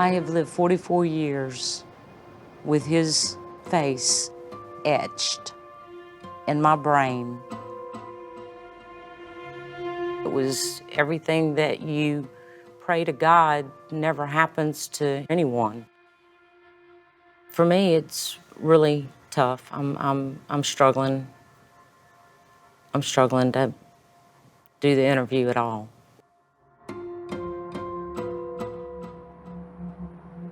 I have lived 44 years with his face etched in my brain. It was everything that you pray to God never happens to anyone. For me, it's really tough. I'm struggling. I'm struggling to do the interview at all.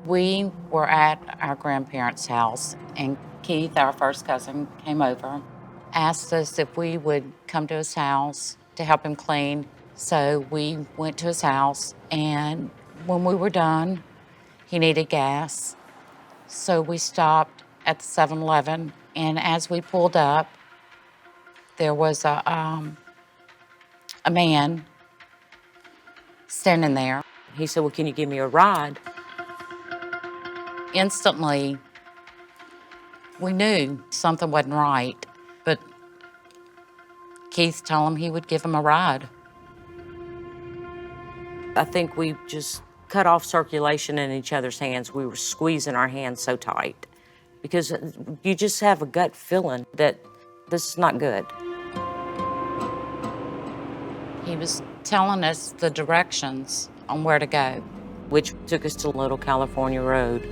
We were at our grandparents' house, and Keith, our first cousin, came over, asked us if we would come to his house to help him clean. So we went to his house, and when we were done, he needed gas. So we stopped at the 7-Eleven, and as we pulled up, there was a man standing there. He said, well, can you give me a ride? Instantly, we knew something wasn't right, but Keith told him he would give him a ride. I think we just cut off circulation in each other's hands. We were squeezing our hands so tight because you just have a gut feeling that this is not good. He was telling us the directions on where to go, which took us to Little California Road.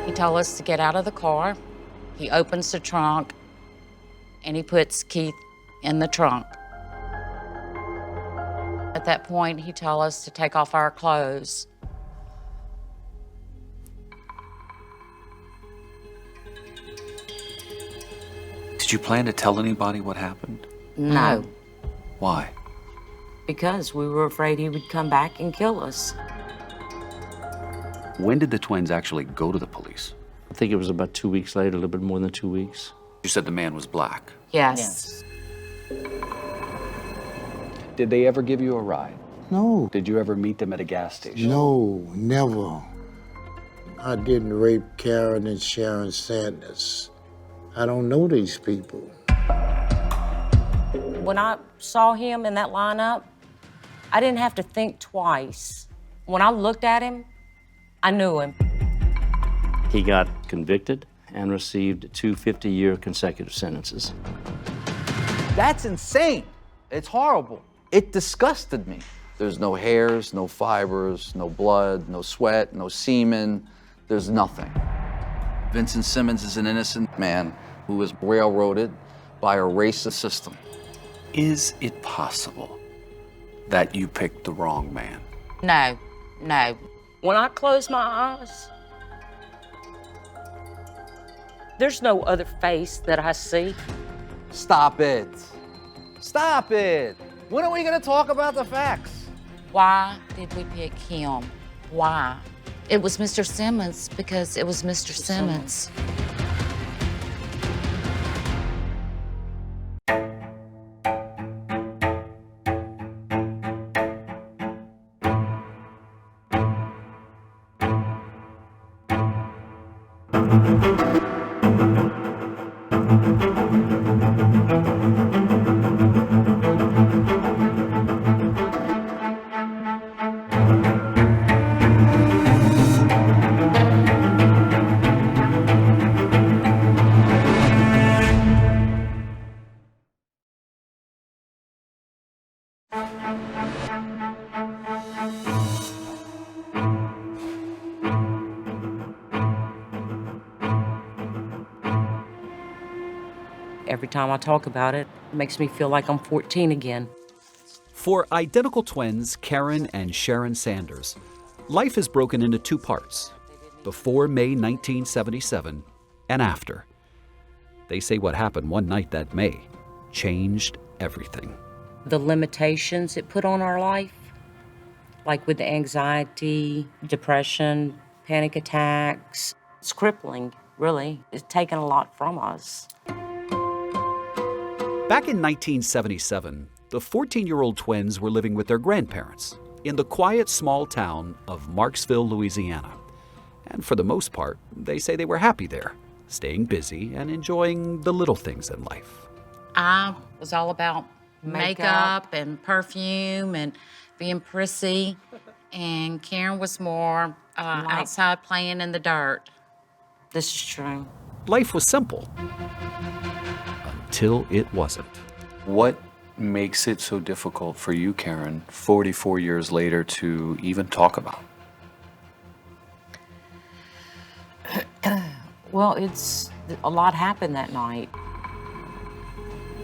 He told us to get out of the car. He opens the trunk, and he puts Keith in the trunk. At that point, he told us to take off our clothes. Did you plan to tell anybody what happened? No. Why? Because we were afraid he would come back and kill us. When did the twins actually go to the police? I think it was about 2 weeks later, a little bit more than 2 weeks. You said the man was black. Yes. Did they ever give you a ride? No. Did you ever meet them at a gas station? No, never. I didn't rape Karen and Sharon Sanders. I don't know these people. When I saw him in that lineup, I didn't have to think twice. When I looked at him, I knew him. He got convicted and received 2 50-year consecutive sentences. That's insane. It's horrible. It disgusted me. There's no hairs, no fibers, no blood, no sweat, no semen. There's nothing. Vincent Simmons is an innocent Man who was railroaded by a racist system. Is it possible that you picked the wrong man? No, no. When I close my eyes, there's no other face that I see. Stop it. Stop it. When are we going to talk about the facts? Why did we pick him? Why? It was Mr. Simmons because it was Mr. Simmons. Every time I talk about it, it makes me feel like I'm 14 again. For identical twins Karen and Sharon Sanders, life is broken into 2 parts: before May 1977 and after. They say what happened one night that May changed everything. The limitations it put on our life, like with the anxiety, depression, panic attacks, it's crippling, really. It's taken a lot from us. Back in 1977, the 14-year-old twins were living with their grandparents in the quiet small town of Marksville, Louisiana. And for the most part, they say they were happy there, staying busy and enjoying the little things in life. I was all about makeup and perfume and being prissy. And Karen was more outside playing in the dirt. This is true. Life was simple until it wasn't. What makes it so difficult for you, Karen, 44 years later to even talk about? Well, a lot happened that night.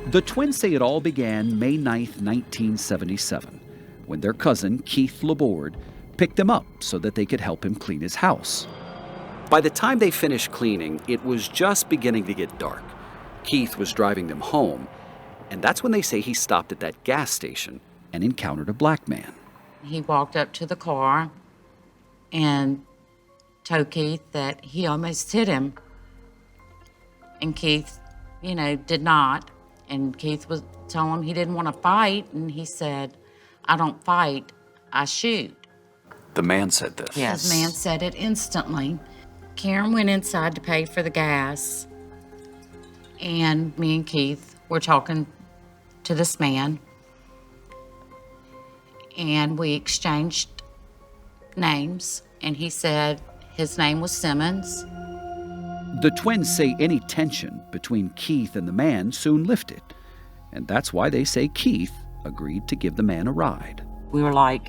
The twins say it all began May 9th, 1977, when their cousin, Keith Laborde, picked them up so that they could help him clean his house. By the time they finished cleaning, it was just beginning to get dark. Keith was driving them home, and that's when they say he stopped at that gas station and encountered a black man. He walked up to the car and told Keith that he almost hit him. And Keith, did not. And Keith was telling him he didn't want to fight. And he said, I don't fight, I shoot. The man said this. Yes. This man said it instantly. Karen went inside to pay for the gas. And me and Keith were talking to this man. And we exchanged names. And he said his name was Simmons. The twins say any tension between Keith and the man soon lifted, and that's why they say Keith agreed to give the man a ride. We were like,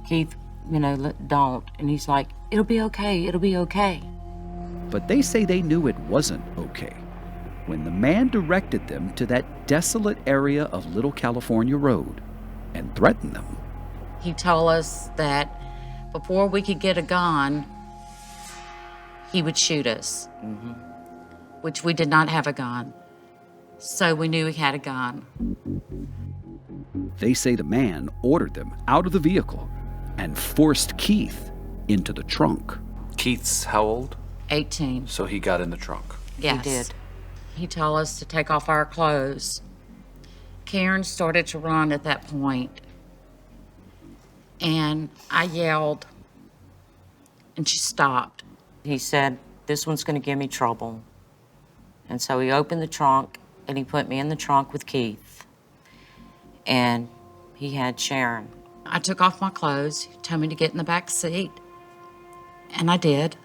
Keith, don't. And he's like, it'll be okay, it'll be okay. But they say they knew it wasn't okay when the man directed them to that desolate area of Little California Road and threatened them. He told us that before we could get a gun, he would shoot us, which we did not have a gun. So we knew he had a gun. They say the man ordered them out of the vehicle and forced Keith into the trunk. Keith's how old? 18. So he got in the trunk. Yes. He did. He told us to take off our clothes. Karen started to run at that point. And I yelled, and she stopped. He said, this one's going to give me trouble. And so he opened the trunk, and he put me in the trunk with Keith. And he had Sharon. I took off my clothes. He told me to get in the back seat. And I did.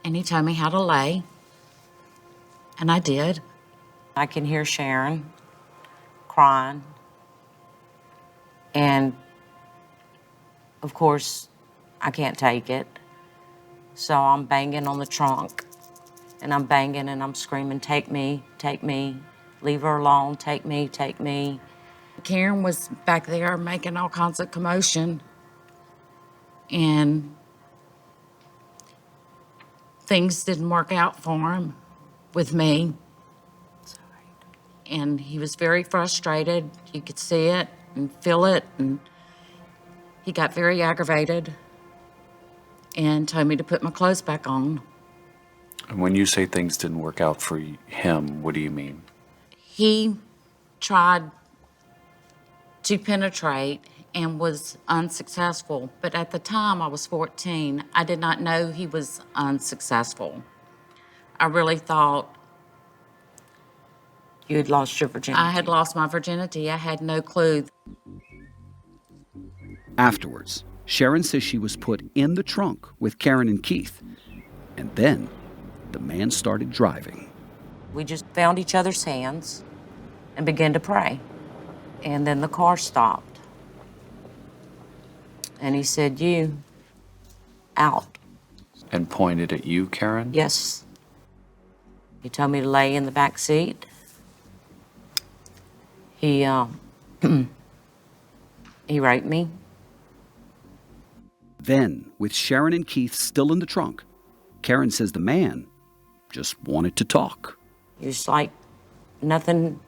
And he told me how to lay. And I did. I can hear Sharon crying. And, of course, I can't take it. So I'm banging on the trunk. And I'm banging and I'm screaming, take me, leave her alone, take me, take me. Karen was back there making all kinds of commotion. And things didn't work out for him with me. And he was very frustrated. You could see it and feel it. And he got very aggravated and told me to put my clothes back on. And when you say things didn't work out for him, what do you mean? He tried to penetrate and was unsuccessful. But at the time, I was 14. I did not know he was unsuccessful. I really thought You had lost your virginity. I had lost my virginity. I had no clue. Afterwards, Sharon says she was put in the trunk with Karen and Keith. And then the man started driving. We just found each other's hands and began to pray. And then the car stopped. And he said, you, out. And pointed at you, Karen? Yes. He told me to lay in the back seat. He raped me. Then, with Sharon and Keith still in the trunk, Karen says the man just wanted to talk. It's like nothing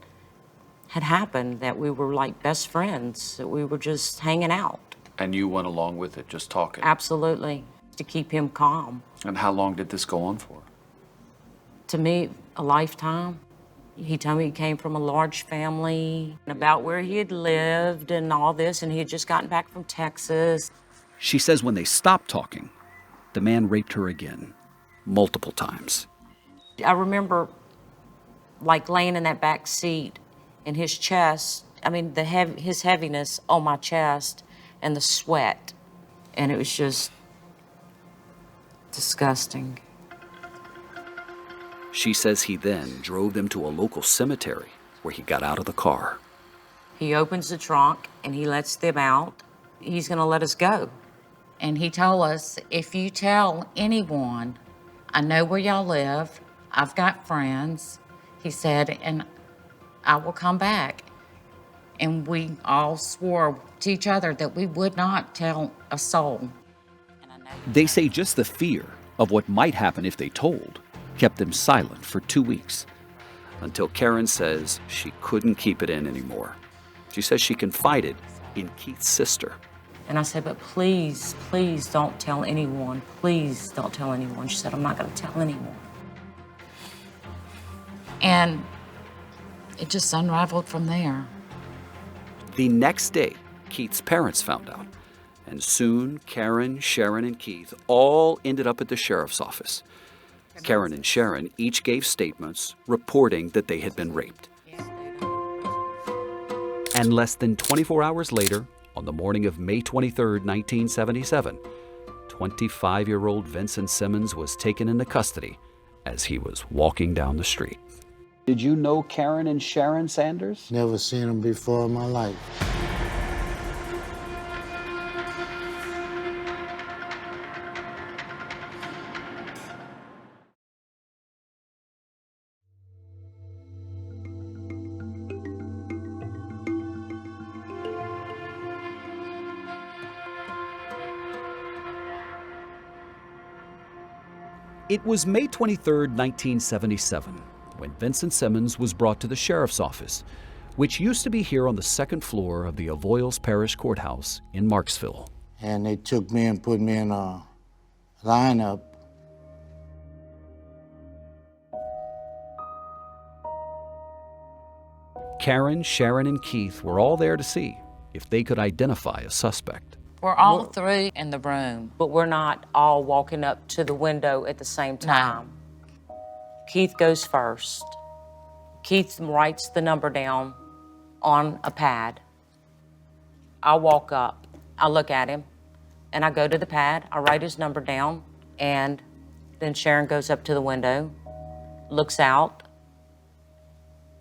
had happened, that we were like best friends, that we were just hanging out. And you went along with it, just talking? Absolutely, to keep him calm. And how long did this go on for? To me, a lifetime. He told me he came from a large family, and about where he had lived and all this, and he had just gotten back from Texas. She says when they stopped talking, the man raped her again, multiple times. I remember like laying in that back seat and his chest, I mean, his heaviness on my chest, and the sweat. And it was just disgusting. She says he then drove them to a local cemetery where he got out of the car. He opens the trunk and he lets them out. He's gonna let us go. And he told us, if you tell anyone, I know where y'all live, I've got friends, he said, and I will come back. And we all swore to each other that we would not tell a soul. They say just the fear of what might happen if they told kept them silent for 2 weeks, until Karen says she couldn't keep it in anymore. She says she confided in Keith's sister. And I said, but please, please don't tell anyone. Please don't tell anyone. She said, I'm not gonna tell anyone. And it just unraveled from there. The next day, Keith's parents found out, and soon Karen, Sharon, and Keith all ended up at the sheriff's office. Karen and Sharon each gave statements reporting that they had been raped. And less than 24 hours later, on the morning of May 23, 1977, 25-year-old Vincent Simmons was taken into custody as he was walking down the street. Did you know Karen and Sharon Sanders? Never seen them before in my life. It was May 23, 1977, when Vincent Simmons was brought to the sheriff's office, which used to be here on the second floor of the Avoyelles Parish Courthouse in Marksville. And they took me and put me in a lineup. Karen, Sharon, and Keith were all there to see if they could identify a suspect. We're all three in the room. But we're not all walking up to the window at the same time. Keith goes first. Keith writes the number down on a pad. I walk up, I look at him, and I go to the pad, I write his number down, and then Sharon goes up to the window, looks out,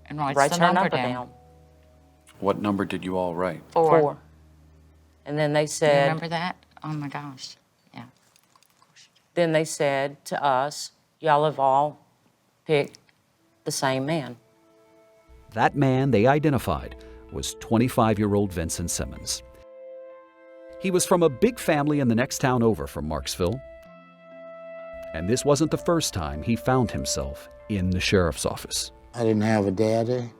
And writes writes the her number number down. down. What number did you all write? 4. And then they You said, remember that? Oh my gosh, yeah. then they said to us, y'all have all picked the same man. That man they identified was 25-year-old Vincent Simmons. He was from a big family in the next town over from Marksville. And this wasn't the first time he found himself in the sheriff's office. I didn't have a daddy,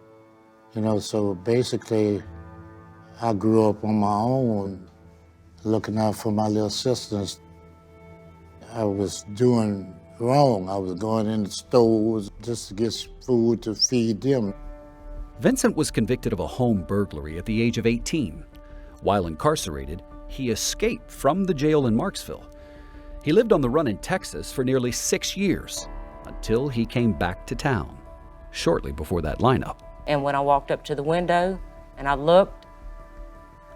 so basically I grew up on my own, looking out for my little sisters. I was doing wrong. I was going in the stores just to get food to feed them. Vincent was convicted of a home burglary at the age of 18. While incarcerated, he escaped from the jail in Marksville. He lived on the run in Texas for nearly 6 years until he came back to town, shortly before that lineup. And when I walked up to the window and I looked,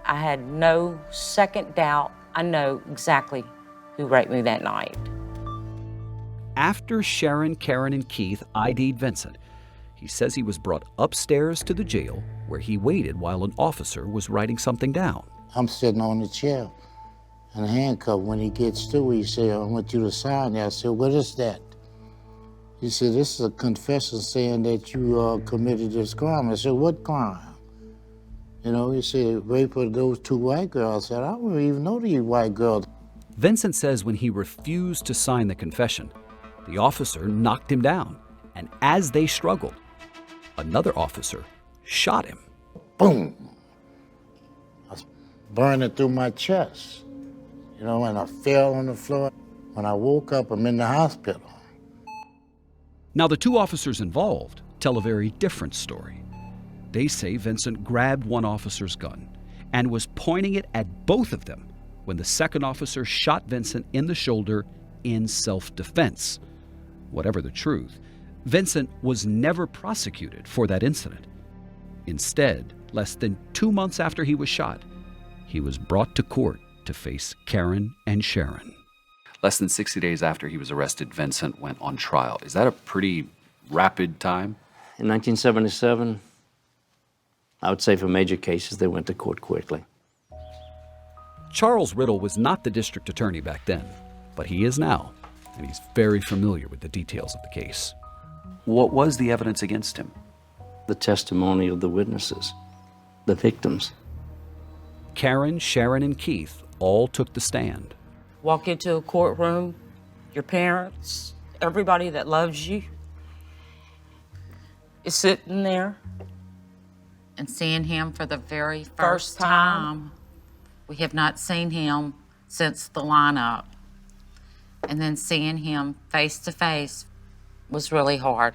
I had no second doubt. I know exactly who raped me that night. After Sharon, Karen, and Keith ID'd Vincent, he says he was brought upstairs to the jail where he waited while an officer was writing something down. I'm sitting on the chair and handcuffed. When he gets through, he said, I want you to sign that. I said, what is that? He said, this is a confession saying that you committed this crime. I said, what crime? He said, rape of those 2 white girls. I said, I don't even know these white girls. Vincent says when he refused to sign the confession, the officer knocked him down, and as they struggled, another officer shot him. Boom! I was burning through my chest, and I fell on the floor. When I woke up, I'm in the hospital. Now, the 2 officers involved tell a very different story. They say Vincent grabbed one officer's gun and was pointing it at both of them when the second officer shot Vincent in the shoulder in self-defense. Whatever the truth, Vincent was never prosecuted for that incident. Instead, less than 2 months after he was shot, he was brought to court to face Karen and Sharon. Less than 60 days after he was arrested, Vincent went on trial. Is that a pretty rapid time? In 1977, I would say for major cases, they went to court quickly. Charles Riddle was not the district attorney back then, but he is now, and he's very familiar with the details of the case. What was the evidence against him? The testimony of the witnesses, the victims. Karen, Sharon, and Keith all took the stand. Walk into a courtroom, your parents, everybody that loves you is sitting there. And seeing him for the very First first time. time. We have not seen him since the lineup. And then seeing him face to face was really hard.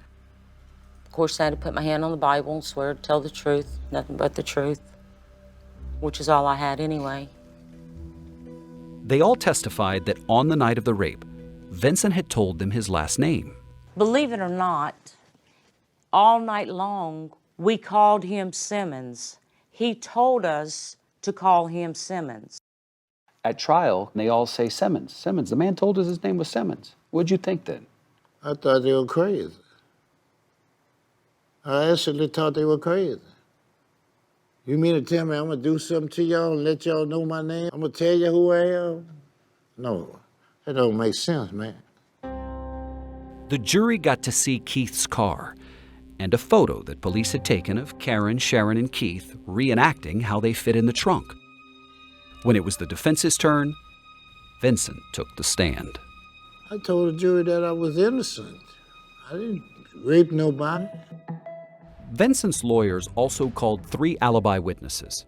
Of course, I had to put my hand on the Bible and swear to tell the truth, nothing but the truth, which is all I had anyway. They all testified that on the night of the rape, Vincent had told them his last name. Believe it or not, all night long, we called him Simmons. He told us to call him Simmons. At trial, they all say Simmons. Simmons. The man told us his name was Simmons. What'd you think then? I thought they were crazy. I actually thought they were crazy. You mean to tell me I'm gonna do something to y'all and let y'all know my name? I'm gonna tell you who I am? No, that don't make sense, man. The jury got to see Keith's car and a photo that police had taken of Karen, Sharon, and Keith reenacting how they fit in the trunk. When it was the defense's turn, Vincent took the stand. I told the jury that I was innocent. I didn't rape nobody. Vincent's lawyers also called 3 alibi witnesses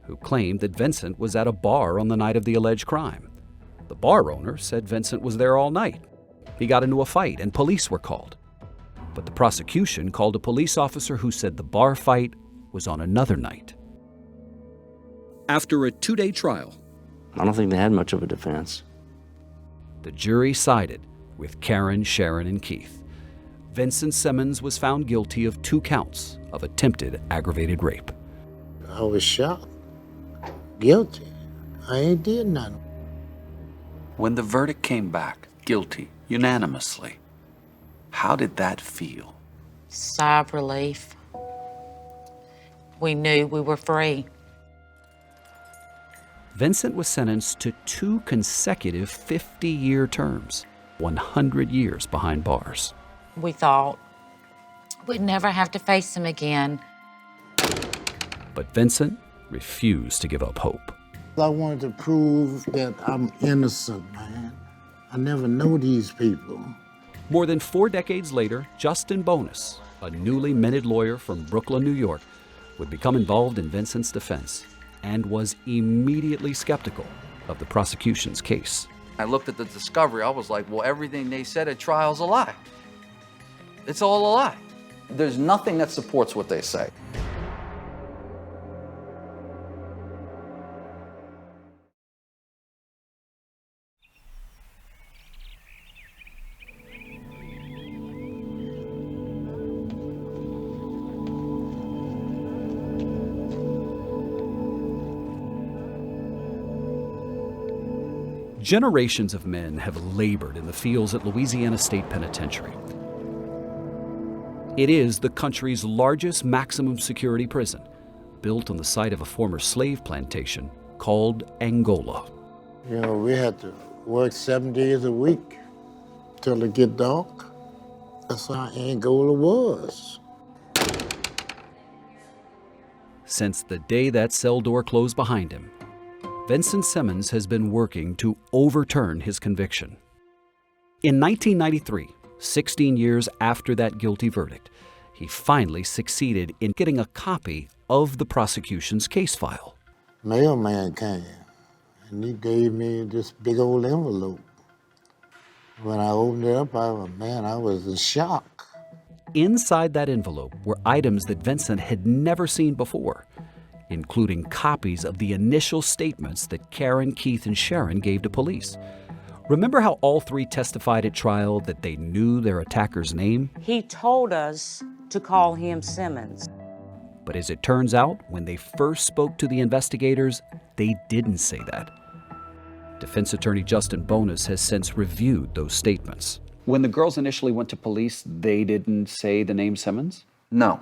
who claimed that Vincent was at a bar on the night of the alleged crime. The bar owner said Vincent was there all night. He got into a fight and police were called. But the prosecution called a police officer who said the bar fight was on another night. After a 2-day trial, I don't think they had much of a defense. the jury sided with Karen, Sharon, and Keith. Vincent Simmons was found guilty of 2 counts of attempted aggravated rape. I was shocked. Guilty. I ain't did nothing. When the verdict came back, guilty, unanimously, how did that feel? Sigh of relief. We knew we were free. Vincent was sentenced to 2 consecutive 50-year terms, 100 years behind bars. We thought we'd never have to face him again. But Vincent refused to give up hope. I wanted to prove that I'm innocent, man. I never know these people. More than 4 decades later, Justin Bonus, a newly minted lawyer from Brooklyn, New York, would become involved in Vincent's defense and was immediately skeptical of the prosecution's case. I looked at the discovery, I was like, well, everything they said at trial's a lie. It's all a lie. There's nothing that supports what they say. Generations of men have labored in the fields at Louisiana State Penitentiary. It is the country's largest maximum security prison, built on the site of a former slave plantation called Angola. You know, we had to work 7 days a week till it get dark. That's how Angola was. Since the day that cell door closed behind him, Vincent Simmons has been working to overturn his conviction. In 1993, 16 years after that guilty verdict, he finally succeeded in getting a copy of the prosecution's case file. Mailman came, and he gave me this big old envelope. When I opened it up, I was in shock. Inside that envelope were items that Vincent had never seen before, including copies of the initial statements that Karen, Keith, and Sharon gave to police. Remember how all 3 testified at trial that they knew their attacker's name? He told us to call him Simmons. But as it turns out, when they first spoke to the investigators, they didn't say that. Defense attorney Justin Bonus has since reviewed those statements. When the girls initially went to police, they didn't say the name Simmons? No,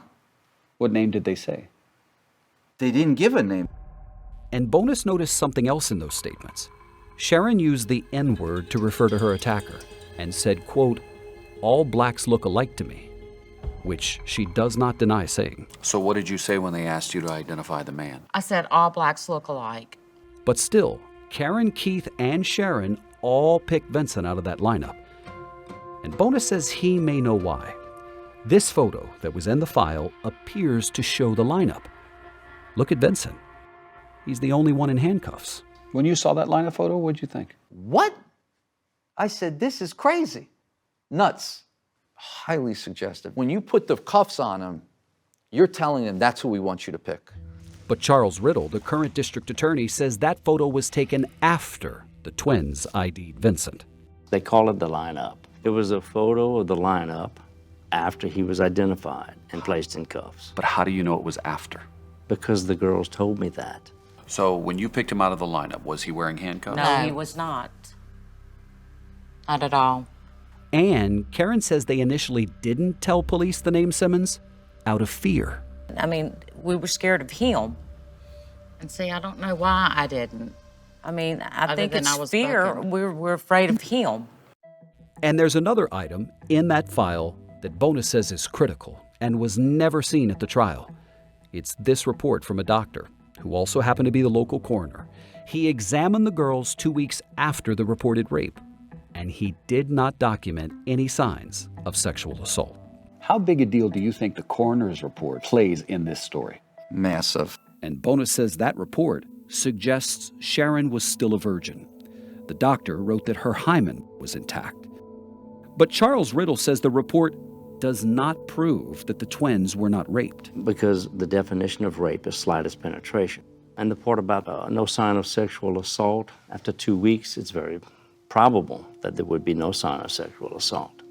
What name did they say? they didn't give a name. And Bonus noticed something else in those statements. Sharon used the N-word to refer to her attacker and said, quote, "All blacks look alike to me," which she does not deny saying. So what did you say when they asked you to identify the man? I said all blacks look alike. But still, Karen, Keith, and Sharon all picked Vincent out of that lineup. And Bonus says he may know why. This photo that was in the file appears to show the lineup. Look at Vincent. He's the only one in handcuffs. When you saw that lineup photo, what'd you think? What? I said, this is crazy. Nuts. Highly suggestive. When you put the cuffs on him, you're telling him that's who we want you to pick. But Charles Riddle, the current district attorney, says that photo was taken after the twins ID'd Vincent. They call it the lineup. It was a photo of the lineup after he was identified and placed in cuffs. But how do you know it was after? Because the girls told me that. So when you picked him out of the lineup, was he wearing handcuffs? No, he was not. Not at all. And Karen says they initially didn't tell police the name Simmons out of fear. I mean, we were scared of him. And see, I don't know why I didn't. I mean, I Other think than it's I was fear. bucking. We're afraid of him. And there's another item in that file that Bonus says is critical and was never seen at the trial. It's this report from a doctor who also happened to be the local coroner. He examined the girls 2 weeks after the reported rape, and he did not document any signs of sexual assault. How big a deal do you think the coroner's report plays in this story? Massive. And Bonus says that report suggests Sharon was still a virgin. The doctor wrote that her hymen was intact. But Charles Riddle says the report does not prove that the twins were not raped. Because the definition of rape is slightest penetration. And the part about no sign of sexual assault, after 2 weeks, it's very probable that there would be no sign of sexual assault.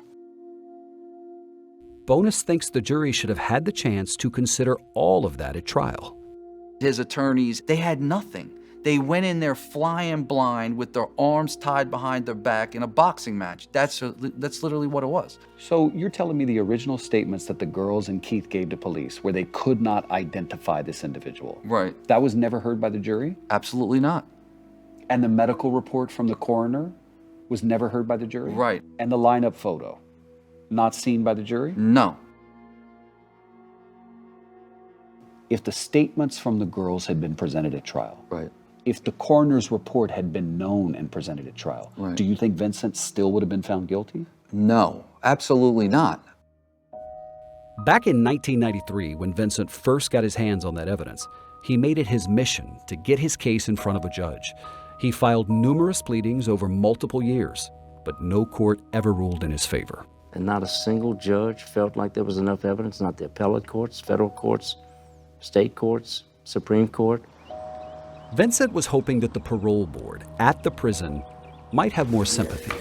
Bonus thinks the jury should have had the chance to consider all of that at trial. His attorneys, they had nothing. They went in there flying blind with their arms tied behind their back in a boxing match. That's literally what it was. So you're telling me the original statements that the girls and Keith gave to police where they could not identify this individual. Right. That was never heard by the jury? Absolutely not. And the medical report from the coroner was never heard by the jury? Right. And the lineup photo, not seen by the jury? No. If the statements from the girls had been presented at trial, Right. if the coroner's report had been known and presented at trial, Right. do you think Vincent still would have been found guilty? No, absolutely not. Back in 1993, when Vincent first got his hands on that evidence, he made it his mission to get his case in front of a judge. He filed numerous pleadings over multiple years, but no court ever ruled in his favor. And not a single judge felt like there was enough evidence, not the appellate courts, federal courts, state courts, Supreme Court. Vincent was hoping that the parole board at the prison might have more sympathy.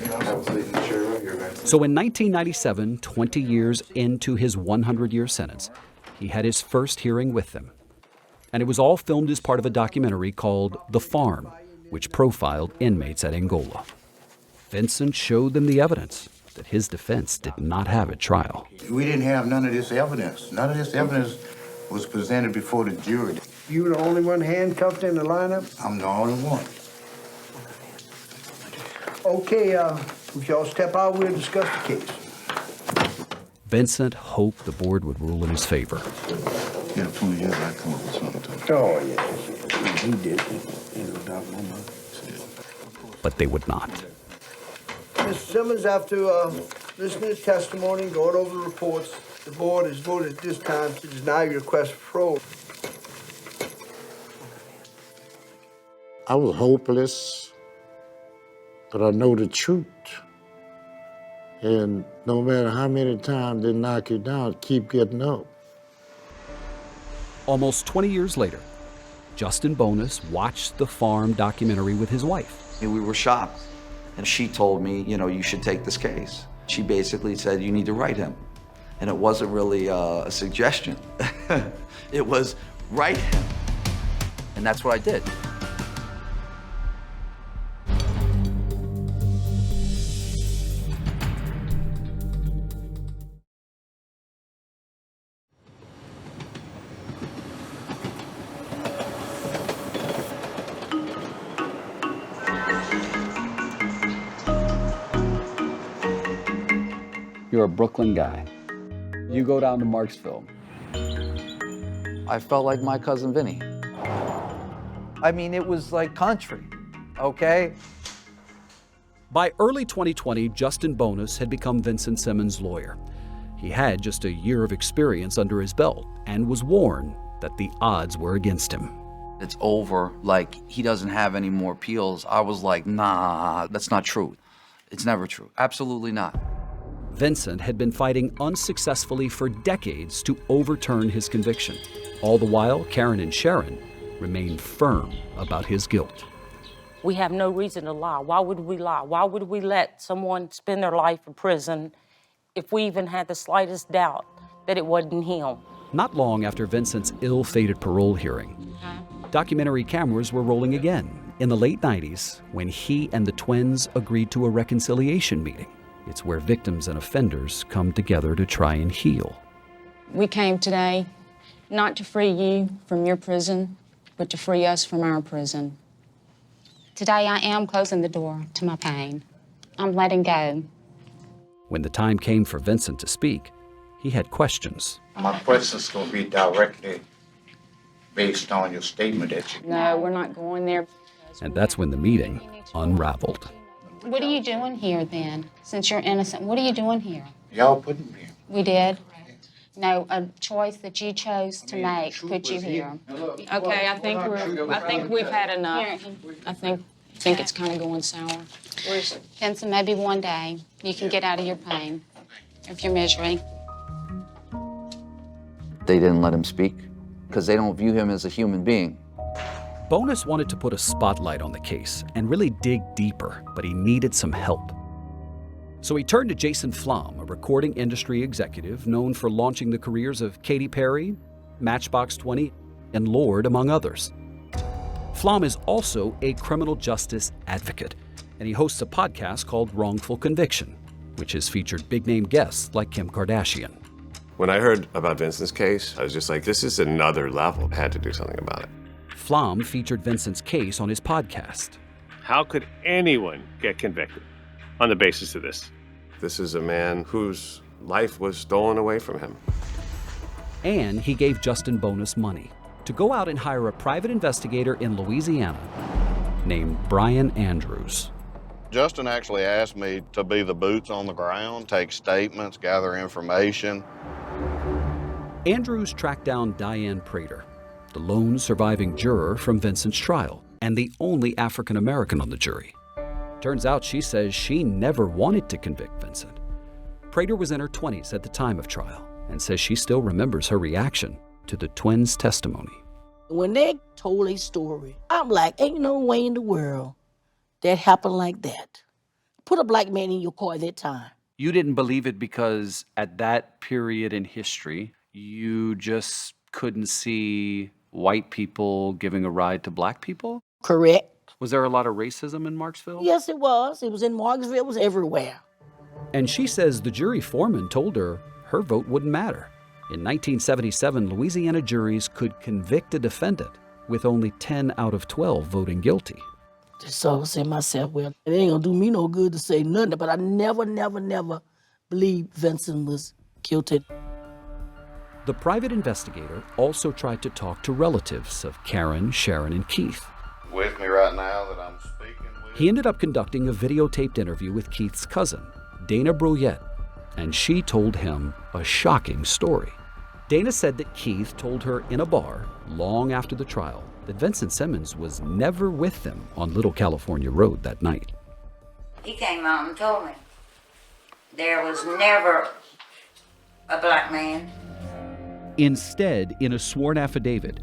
So in 1997, 20 years into his 100-year sentence, he had his first hearing with them. And it was all filmed as part of a documentary called The Farm, which profiled inmates at Angola. Vincent showed them the evidence that his defense did not have at trial. We didn't have none of this evidence. None of this evidence was presented before the jury. You the only one handcuffed in the lineup? I'm the only one. Okay, if y'all step out, we'll discuss the case. Vincent hoped the board would rule in his favor. Yeah, 20 years I come up with something. Oh, yeah. He did. Ain't no doubt in my mind. But they would not. Mr. Simmons, after listening to testimony and going over the reports, the board has voted this time to deny your request for parole. I was hopeless, but I know the truth. And no matter how many times they knock you down, keep getting up. Almost 20 years later, Justin Bonus watched the Farm documentary with his wife. And we were shocked. And she told me, you know, you should take this case. She basically said, you need to write him. And it wasn't really a suggestion. It was right him. And that's what I did. You're a Brooklyn guy. You go down to Marksville. I felt like my cousin Vinny. I mean, it was like country, okay? By early 2020, Justin Bonus had become Vincent Simmons' lawyer. He had just a year of experience under his belt and was warned that the odds were against him. It's over, like he doesn't have any more appeals. I was like, nah, that's not true. It's never true, absolutely not. Vincent had been fighting unsuccessfully for decades to overturn his conviction. All the while, Karen and Sharon remained firm about his guilt. We have no reason to lie. Why would we lie? Why would we let someone spend their life in prison if we even had the slightest doubt that it wasn't him? Not long after Vincent's ill-fated parole hearing, documentary cameras were rolling again in the late 90s when he and the twins agreed to a reconciliation meeting. It's where victims and offenders come together to try and heal. We came today not to free you from your prison, but to free us from our prison. Today I am closing the door to my pain. I'm letting go. When the time came for Vincent to speak, he had questions. My question's going to be directly based on your statement that you... No, we're not going there. And that's when the meeting unraveled. What are you doing here then? Since you're innocent, what are you doing here? Y'all put me here. We did? No, a choice that you chose to make put you here. Okay, I think we've had enough. I think it's kind of going sour. Vincent, maybe one day you can get out of your pain, of your misery. They didn't let him speak because they don't view him as a human being. Bonus wanted to put a spotlight on the case and really dig deeper, but he needed some help. So he turned to Jason Flom, a recording industry executive known for launching the careers of Katy Perry, Matchbox 20, and Lorde, among others. Flom is also a criminal justice advocate, and he hosts a podcast called Wrongful Conviction, which has featured big-name guests like Kim Kardashian. When I heard about Vincent's case, I was just like, this is another level. I had to do something about it. Flom featured Vincent's case on his podcast. How could anyone get convicted on the basis of this? This is a man whose life was stolen away from him. And he gave Justin Bonus money to go out and hire a private investigator in Louisiana named Brian Andrews. Justin actually asked me to be the boots on the ground, take statements, gather information. Andrews tracked down Diane Prater, the lone surviving juror from Vincent's trial, and the only African American on the jury. Turns out she says she never wanted to convict Vincent. Prater was in her 20s at the time of trial and says she still remembers her reaction to the twins' testimony. When they told a story, I'm like, ain't no way in the world that happened like that. Put a black man in your car at that time. You didn't believe it because at that period in history, you just couldn't see white people giving a ride to black people? Correct. Was there a lot of racism in Marksville? Yes, it was. It was in Marksville. It was everywhere. And she says the jury foreman told her her vote wouldn't matter. In 1977, Louisiana juries could convict a defendant with only 10 out of 12 voting guilty. So I said to myself, well, it ain't gonna do me no good to say nothing, but I never believed Vincent was guilty. The private investigator also tried to talk to relatives of Karen, Sharon, and Keith. With me right now that I'm speaking with. He ended up conducting a videotaped interview with Keith's cousin, Dana Brouillette, and she told him a shocking story. Dana said that Keith told her in a bar, long after the trial, that Vincent Simmons was never with them on Little California Road that night. He came out and told me there was never a black man. Instead, in a sworn affidavit,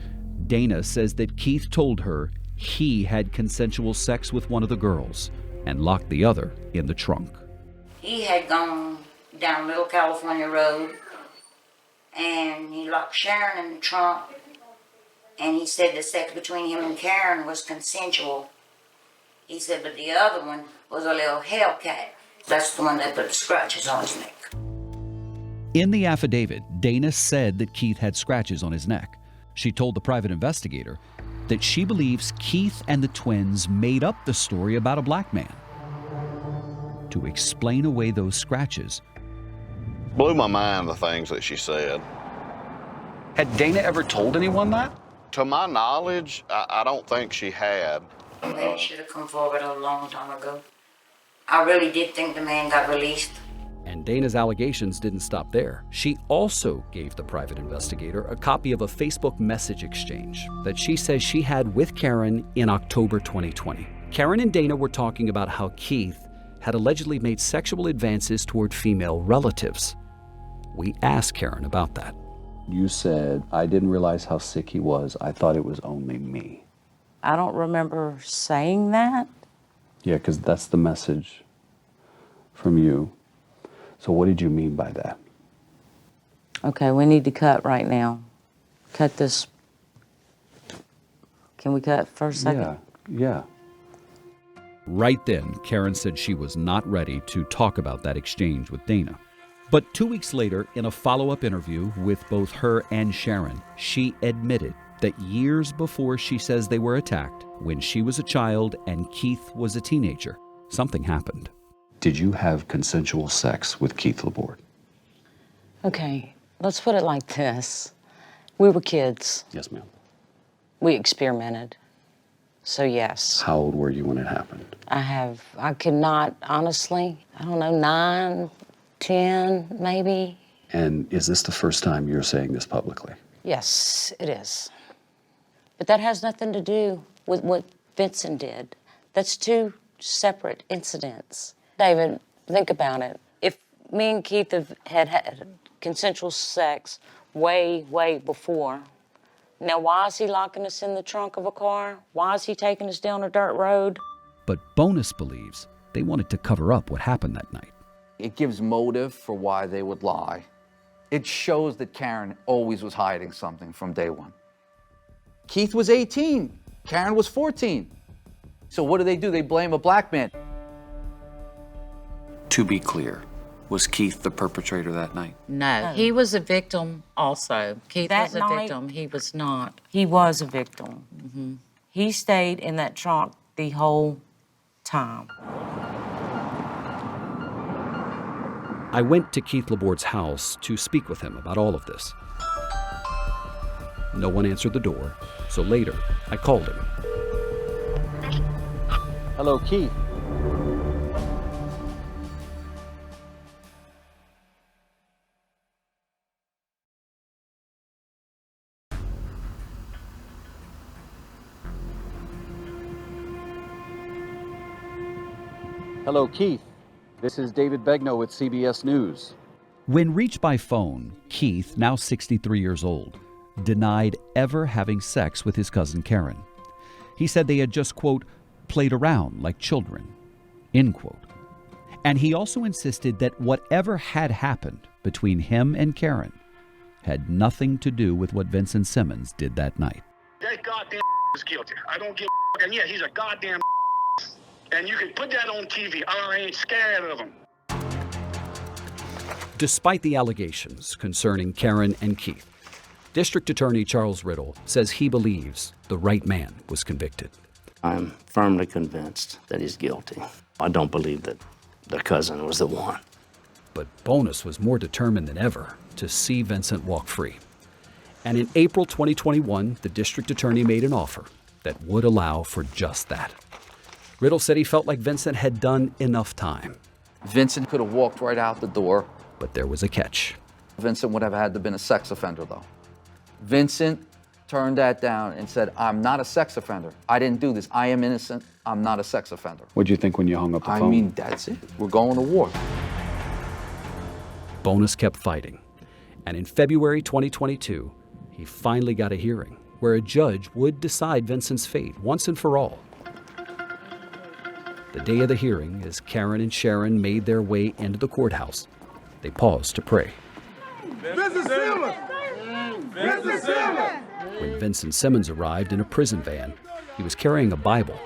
Dana says that Keith told her he had consensual sex with one of the girls and locked the other in the trunk. He had gone down Little California Road and he locked Sharon in the trunk, and he said the sex between him and Karen was consensual. He said, but the other one was a little hellcat. That's the one that put the scratches on his neck. In the affidavit, Dana said that Keith had scratches on his neck. She told the private investigator that she believes Keith and the twins made up the story about a black man. To explain away those scratches, Blew my mind, the things that she said. Had Dana ever told anyone that? To my knowledge, I don't think she had. Maybe should have come forward a long time ago. I really did think the man got released. and Dana's allegations didn't stop there. She also gave the private investigator a copy of a Facebook message exchange that she says she had with Karen in October 2020. Karen and Dana were talking about how Keith had allegedly made sexual advances toward female relatives. We asked Karen about that. You said, I didn't realize how sick he was. I thought it was only me. I don't remember saying that. Yeah, because that's the message from you. So what did you mean by that? Okay, we need to cut right now. Cut this. Can we cut for a second? Yeah. Right then, Karen said she was not ready to talk about that exchange with Dana. But 2 weeks later, in a follow-up interview with both her and Sharon, she admitted that years before she says they were attacked, when she was a child and Keith was a teenager, something happened. Did you have consensual sex with Keith Laborde? Okay, let's put it like this. We were kids. Yes, ma'am. We experimented. So yes. How old were you when it happened? I could not, honestly, I don't know, 9, 10, maybe. And is this the first time you're saying this publicly? Yes, it is. But that has nothing to do with what Vincent did. That's two separate incidents. David, think about it. If me and Keith had consensual sex way, way before, now why is he locking us in the trunk of a car? Why is he taking us down a dirt road? But Bonus believes they wanted to cover up what happened that night. It gives motive for why they would lie. It shows that Karen always was hiding something from day one. Keith was 18, Karen was 14. So what do? They blame a black man. To be clear, was Keith the perpetrator that night? No, he was a victim also. Keith That was a night- victim. He was not. He was a victim. Mm-hmm. He stayed in that trunk the whole time. I went to Keith Laborde's house to speak with him about all of this. No one answered the door, so later I called him. Hello, Keith. Hello, Keith. This is David Begnaud with CBS News. When reached by phone, Keith, now 63 years old, denied ever having sex with his cousin Karen. He said they had just, quote, played around like children, end quote. And he also insisted that whatever had happened between him and Karen had nothing to do with what Vincent Simmons did that night. That goddamn is guilty. I don't give a and yeah, he's a goddamn and you can put that on TV. I ain't scared of him. Despite the allegations concerning Karen and Keith, District Attorney Charles Riddle says he believes the right man was convicted. I'm firmly convinced that he's guilty. I don't believe that the cousin was the one. But Bonus was more determined than ever to see Vincent walk free. And in April 2021, the district attorney made an offer that would allow for just that. Riddle said he felt like Vincent had done enough time. Vincent could have walked right out the door. But there was a catch. Vincent would have had to have been a sex offender, though. Vincent turned that down and said, I'm not a sex offender. I didn't do this. I am innocent. I'm not a sex offender. What'd you think when you hung up the phone? I mean, that's it. We're going to war. Bonus kept fighting. And in February 2022, he finally got a hearing where a judge would decide Vincent's fate once and for all. The day of the hearing, as Karen and Sharon made their way into the courthouse, they paused to pray. Vincent Simmons! Vincent Simmons! When Vincent Simmons arrived in a prison van, he was carrying a Bible.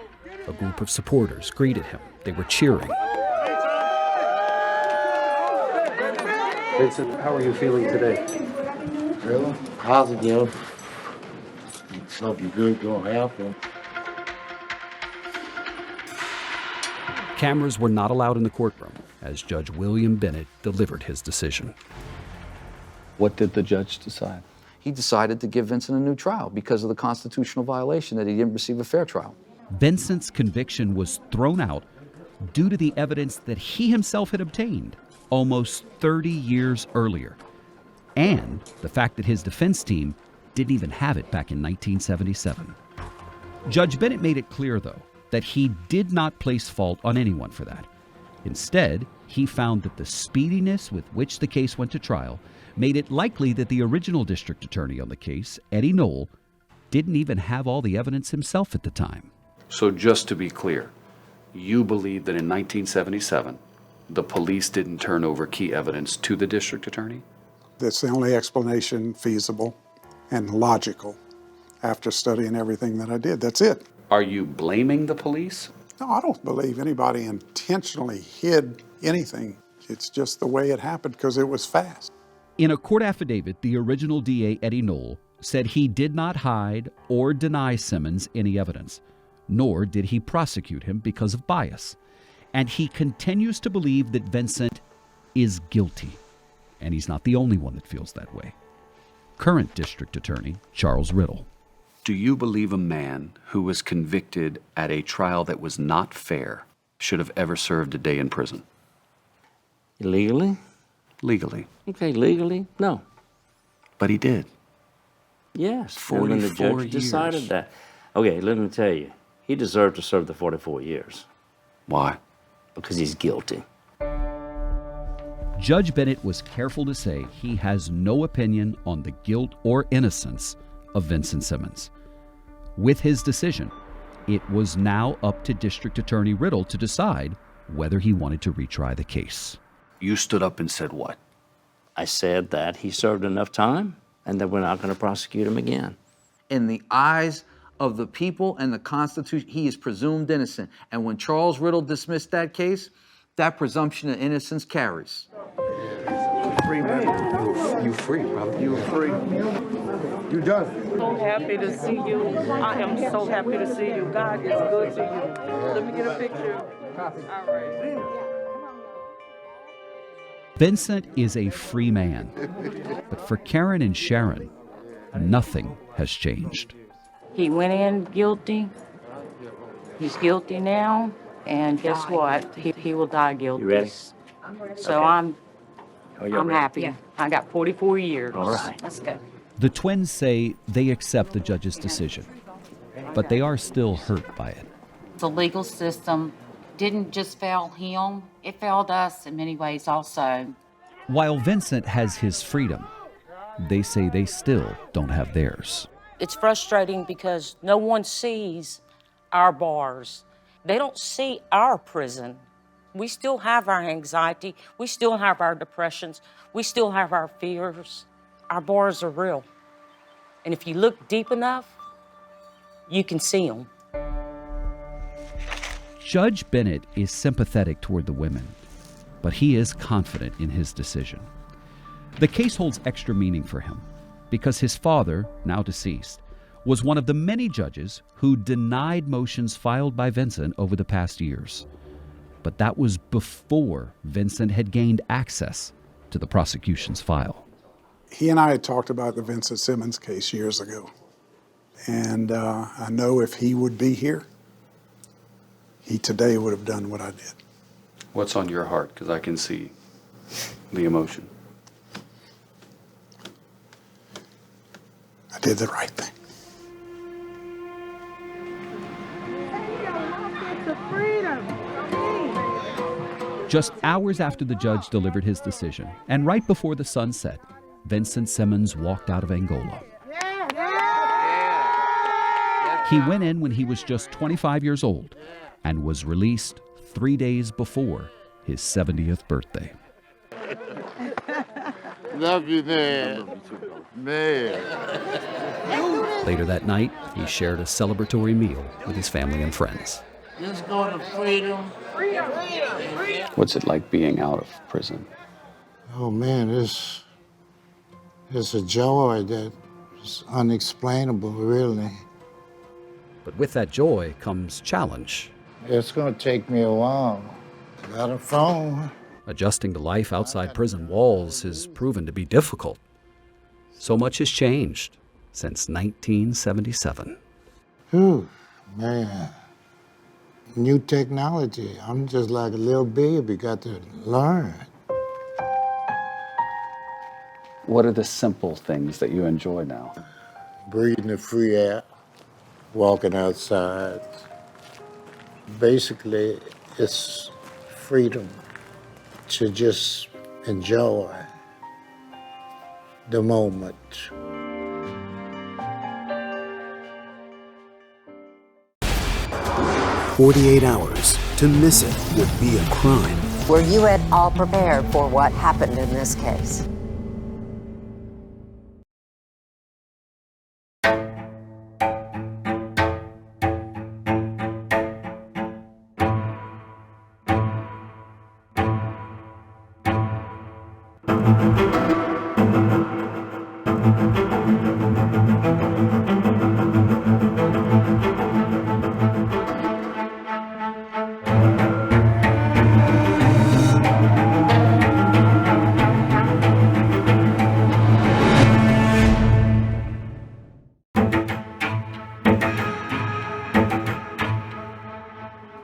A group of supporters greeted him. They were cheering. Vincent, how are you feeling today? Really? Positive. Something good gonna happen. Cameras were not allowed in the courtroom as Judge William Bennett delivered his decision. What did the judge decide? He decided to give Vincent a new trial because of the constitutional violation that he didn't receive a fair trial. Vincent's conviction was thrown out due to the evidence that he himself had obtained almost 30 years earlier, and the fact that his defense team didn't even have it back in 1977. Judge Bennett made it clear, though, that he did not place fault on anyone for that. Instead, he found that the speediness with which the case went to trial made it likely that the original district attorney on the case, Eddie Knoll, didn't even have all the evidence himself at the time. So just to be clear, you believe that in 1977, the police didn't turn over key evidence to the district attorney? That's the only explanation feasible and logical after studying everything that I did. That's it. Are you blaming the police? No, I don't believe anybody intentionally hid anything. It's just the way it happened because it was fast. In a court affidavit, the original DA, Eddie Knoll, said he did not hide or deny Simmons any evidence, nor did he prosecute him because of bias. And he continues to believe that Vincent is guilty. And he's not the only one that feels that way. Current District Attorney Charles Riddle. Do you believe a man who was convicted at a trial that was not fair should have ever served a day in prison? Legally? Legally. Okay, legally, no. But he did. Yes. 44 and when the judge decided years. that. Okay, let me tell you, he deserved to serve the 44 years. Why? Because he's guilty. Judge Bennett was careful to say he has no opinion on the guilt or innocence of Vincent Simmons. With his decision, it was now up to District Attorney Riddle to decide whether he wanted to retry the case. You stood up and said what? I said that he served enough time and that we're not going to prosecute him again. In the eyes of the people and the Constitution, he is presumed innocent. And when Charles Riddle dismissed that case, that presumption of innocence carries. Free, man. You free, brother. You free. You done. So happy to see you. I am so happy to see you. God is good to you. Let me get a picture. All right. Vincent is a free man. But for Karen and Sharon, nothing has changed. He went in guilty. He's guilty now. And guess what? He will die guilty. You ready? So Okay. I'm happy. Yeah. I got 44 years. All right. Let's go. The twins say they accept the judge's decision, but they are still hurt by it. The legal system didn't just fail him, it failed us in many ways also. While Vincent has his freedom, they say they still don't have theirs. It's frustrating because no one sees our bars. They don't see our prison. We still have our anxiety. We still have our depressions. We still have our fears. Our bars are real. And if you look deep enough, you can see them. Judge Bennett is sympathetic toward the women, but he is confident in his decision. The case holds extra meaning for him because his father, now deceased, was one of the many judges who denied motions filed by Vincent over the past years. But that was before Vincent had gained access to the prosecution's file. He and I had talked about the Vincent Simmons case years ago. And I know if he would be here, he today would have done what I did. What's on your heart? Because I can see the emotion. I did the right thing. Just hours after the judge delivered his decision, and right before the sun set, Vincent Simmons walked out of Angola. He went in when he was just 25 years old and was released 3 days before his 70th birthday. Love you, man. Man. Later that night, he shared a celebratory meal with his family and friends. Let's go to freedom. What's it like being out of prison? Oh man, it's a joy that is unexplainable, really. But with that joy comes challenge. It's gonna take me a while. Got a phone. Adjusting to life outside prison walls has proven to be difficult. So much has changed since 1977. Whew, man. New technology. I'm just like a little baby, got to learn. What are the simple things that you enjoy now? Breathing the free air, walking outside. Basically, it's freedom to just enjoy the moment. "48 hours. To miss it would be a crime." Were you at all prepared for what happened in this case?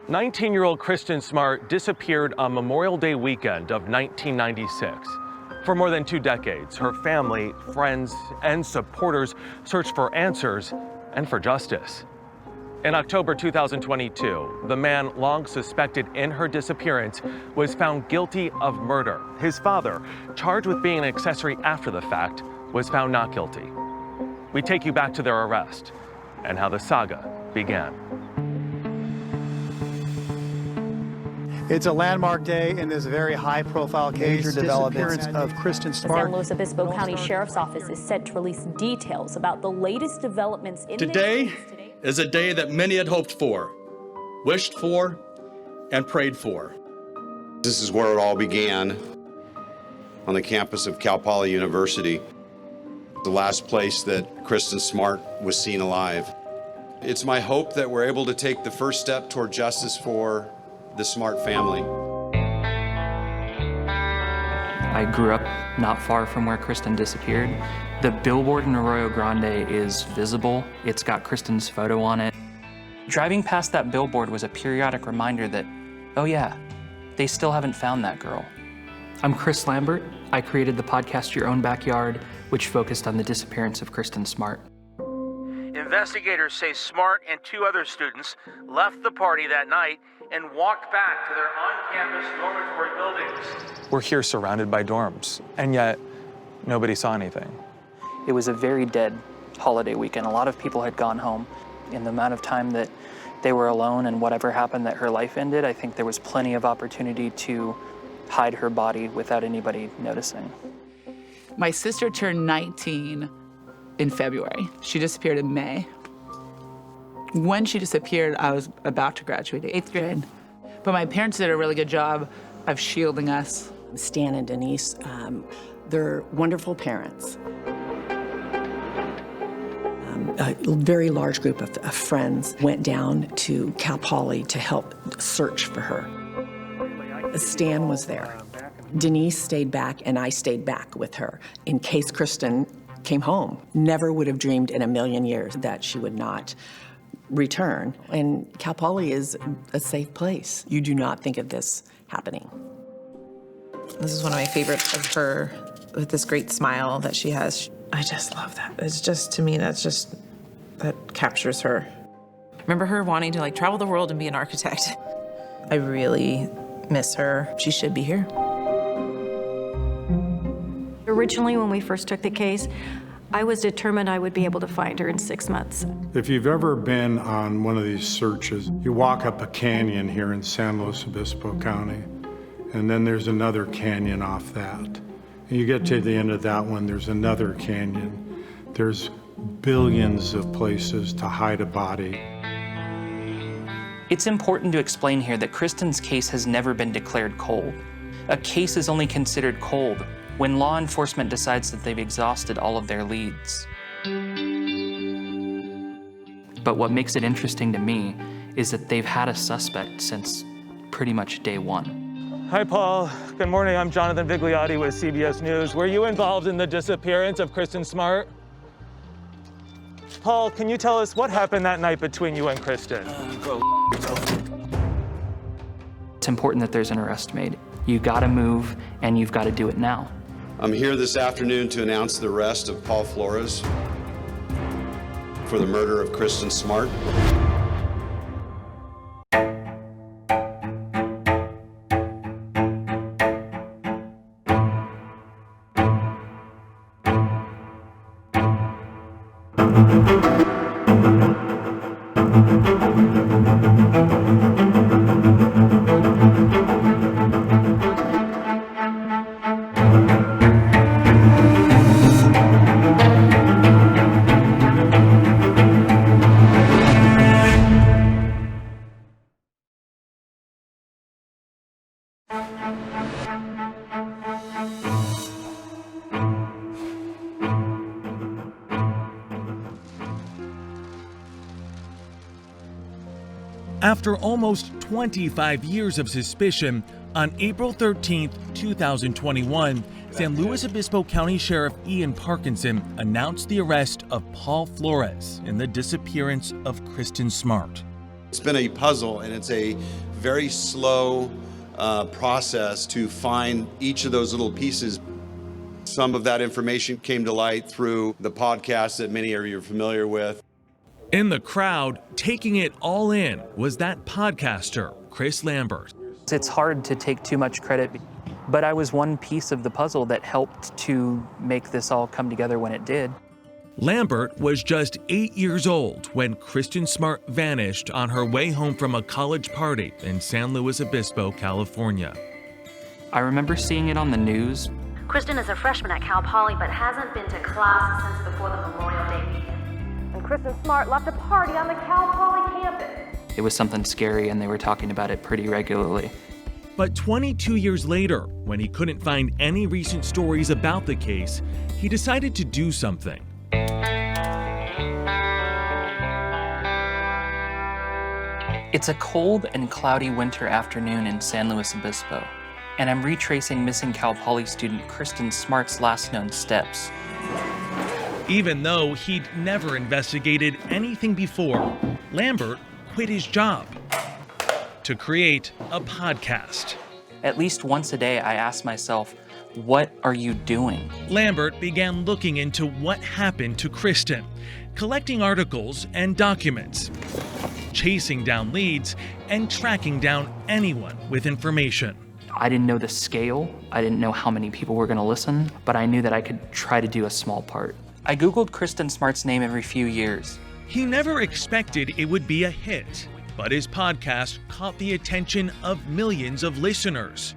"19-year-old Kristin Smart disappeared on Memorial Day weekend of 1996. For more than 2 decades, her family, friends, and supporters searched for answers and for justice. In October 2022, the man long suspected in her disappearance was found guilty of murder. His father, charged with being an accessory after the fact, was found not guilty. We take you back to their arrest and how the saga began. It's a landmark day in this very high-profile case, Disappearance of Kristin The Smart. San Luis Obispo County Sheriff's Office is set to release details about the latest developments in Today is a day that many had hoped for, wished for, and prayed for. This is where it all began, on the campus of Cal Poly University, the last place that Kristin Smart was seen alive. It's my hope that we're able to take the first step toward justice for the Smart family. I grew up not far from where Kristin disappeared. The billboard in Arroyo Grande is visible. It's got Kristin's photo on it. Driving past that billboard was a periodic reminder that, oh yeah, they still haven't found that girl. I'm Chris Lambert. I created the podcast Your Own Backyard, which focused on the disappearance of Kristin Smart. Investigators say Smart and 2 other students left the party that night and walked back to their on-campus dormitory buildings. We're here surrounded by dorms, and yet nobody saw anything. It was a very dead holiday weekend. A lot of people had gone home. In the amount of time that they were alone and whatever happened that her life ended, I think there was plenty of opportunity to hide her body without anybody noticing. My sister turned 19 in February. She disappeared in May. When she disappeared, I was about to graduate 8th grade. But my parents did a really good job of shielding us. Stan and Denise, they're wonderful parents. A very large group of friends went down to Cal Poly to help search for her. Stan was there. Denise stayed back, and I stayed back with her in case Kristin came home. Never would have dreamed in a million years that she would not return. And Cal Poly is a safe place. You do not think of this happening. This is one of my favorites of her, with this great smile that she has. I just love that. It's just, to me, that captures her. I remember her wanting to travel the world and be an architect. I really miss her. She should be here. Originally, when we first took the case, I was determined I would be able to find her in 6 months. If you've ever been on one of these searches, you walk up a canyon here in San Luis Obispo County, and then there's another canyon off that. You get to the end of that one, there's another canyon. There's billions of places to hide a body. It's important to explain here that Kristin's case has never been declared cold. A case is only considered cold when law enforcement decides that they've exhausted all of their leads. But what makes it interesting to me is that they've had a suspect since pretty much day one. Hi, Paul. Good morning. I'm Jonathan Vigliotti with CBS News. Were you involved in the disappearance of Kristin Smart? Paul, can you tell us what happened that night between you and Kristin? It's important that there's an arrest made. You gotta move, and you've gotta do it now. I'm here this afternoon to announce the arrest of Paul Flores for the murder of Kristin Smart. After almost 25 years of suspicion, on April 13, 2021, San Luis Obispo County Sheriff Ian Parkinson announced the arrest of Paul Flores in the disappearance of Kristin Smart. It's been a puzzle, and it's a very slow process to find each of those little pieces. Some of that information came to light through the podcast that many of you are familiar with. In the crowd, taking it all in, was that podcaster, Chris Lambert. It's hard to take too much credit, but I was one piece of the puzzle that helped to make this all come together when it did. Lambert was just 8 years old when Kristin Smart vanished on her way home from a college party in San Luis Obispo, California. I remember seeing it on the news. Kristin is a freshman at Cal Poly, but hasn't been to class since before the Memorial Day weekend. And Kristin Smart left a party on the Cal Poly campus. It was something scary, and they were talking about it pretty regularly. But 22 years later, when he couldn't find any recent stories about the case, he decided to do something. It's a cold and cloudy winter afternoon in San Luis Obispo, and I'm retracing missing Cal Poly student Kristin Smart's last known steps. Even though he'd never investigated anything before, Lambert quit his job to create a podcast. At least once a day, I ask myself, what are you doing? Lambert began looking into what happened to Kristin, collecting articles and documents, chasing down leads, and tracking down anyone with information. I didn't know the scale, I didn't know how many people were going to listen, but I knew that I could try to do a small part. I Googled Kristin Smart's name every few years. He never expected it would be a hit, but his podcast caught the attention of millions of listeners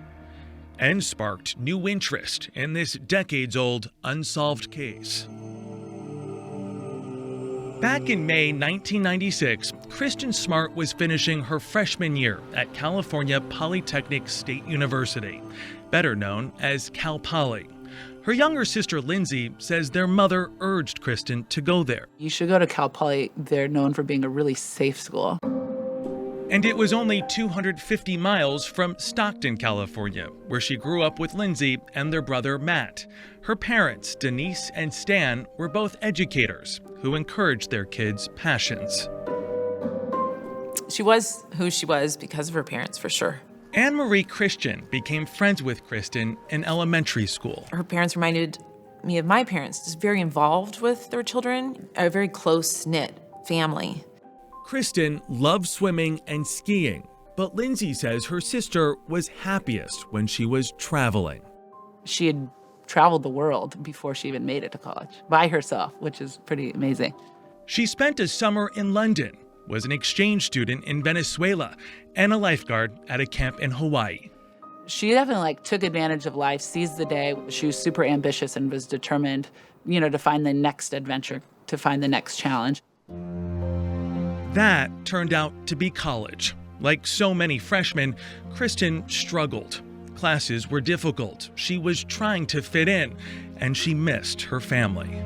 and sparked new interest in this decades-old unsolved case. Back in May 1996, Kristin Smart was finishing her freshman year at California Polytechnic State University, better known as Cal Poly. Her younger sister, Lindsay, says their mother urged Kristin to go there. You should go to Cal Poly. They're known for being a really safe school. And it was only 250 miles from Stockton, California, where she grew up with Lindsay and their brother, Matt. Her parents, Denise and Stan, were both educators who encouraged their kids' passions. She was who she was because of her parents, for sure. Anne-Marie Christian became friends with Kristin in elementary school. Her parents reminded me of my parents, just very involved with their children, a very close-knit family. Kristin loved swimming and skiing, but Lindsay says her sister was happiest when she was traveling. She had traveled the world before she even made it to college, by herself, which is pretty amazing. She spent a summer in London, was an exchange student in Venezuela, and a lifeguard at a camp in Hawaii. She definitely took advantage of life, seized the day. She was super ambitious and was determined, to find the next adventure, to find the next challenge. That turned out to be college. Like so many freshmen, Kristin struggled. Classes were difficult. She was trying to fit in, and she missed her family.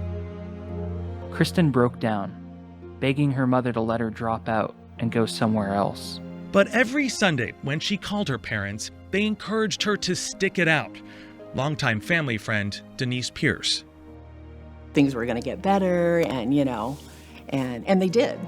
Kristin broke down, begging her mother to let her drop out and go somewhere else. But every Sunday, when she called her parents, they encouraged her to stick it out. Longtime family friend Denise Pierce. Things were going to get better, and and they did.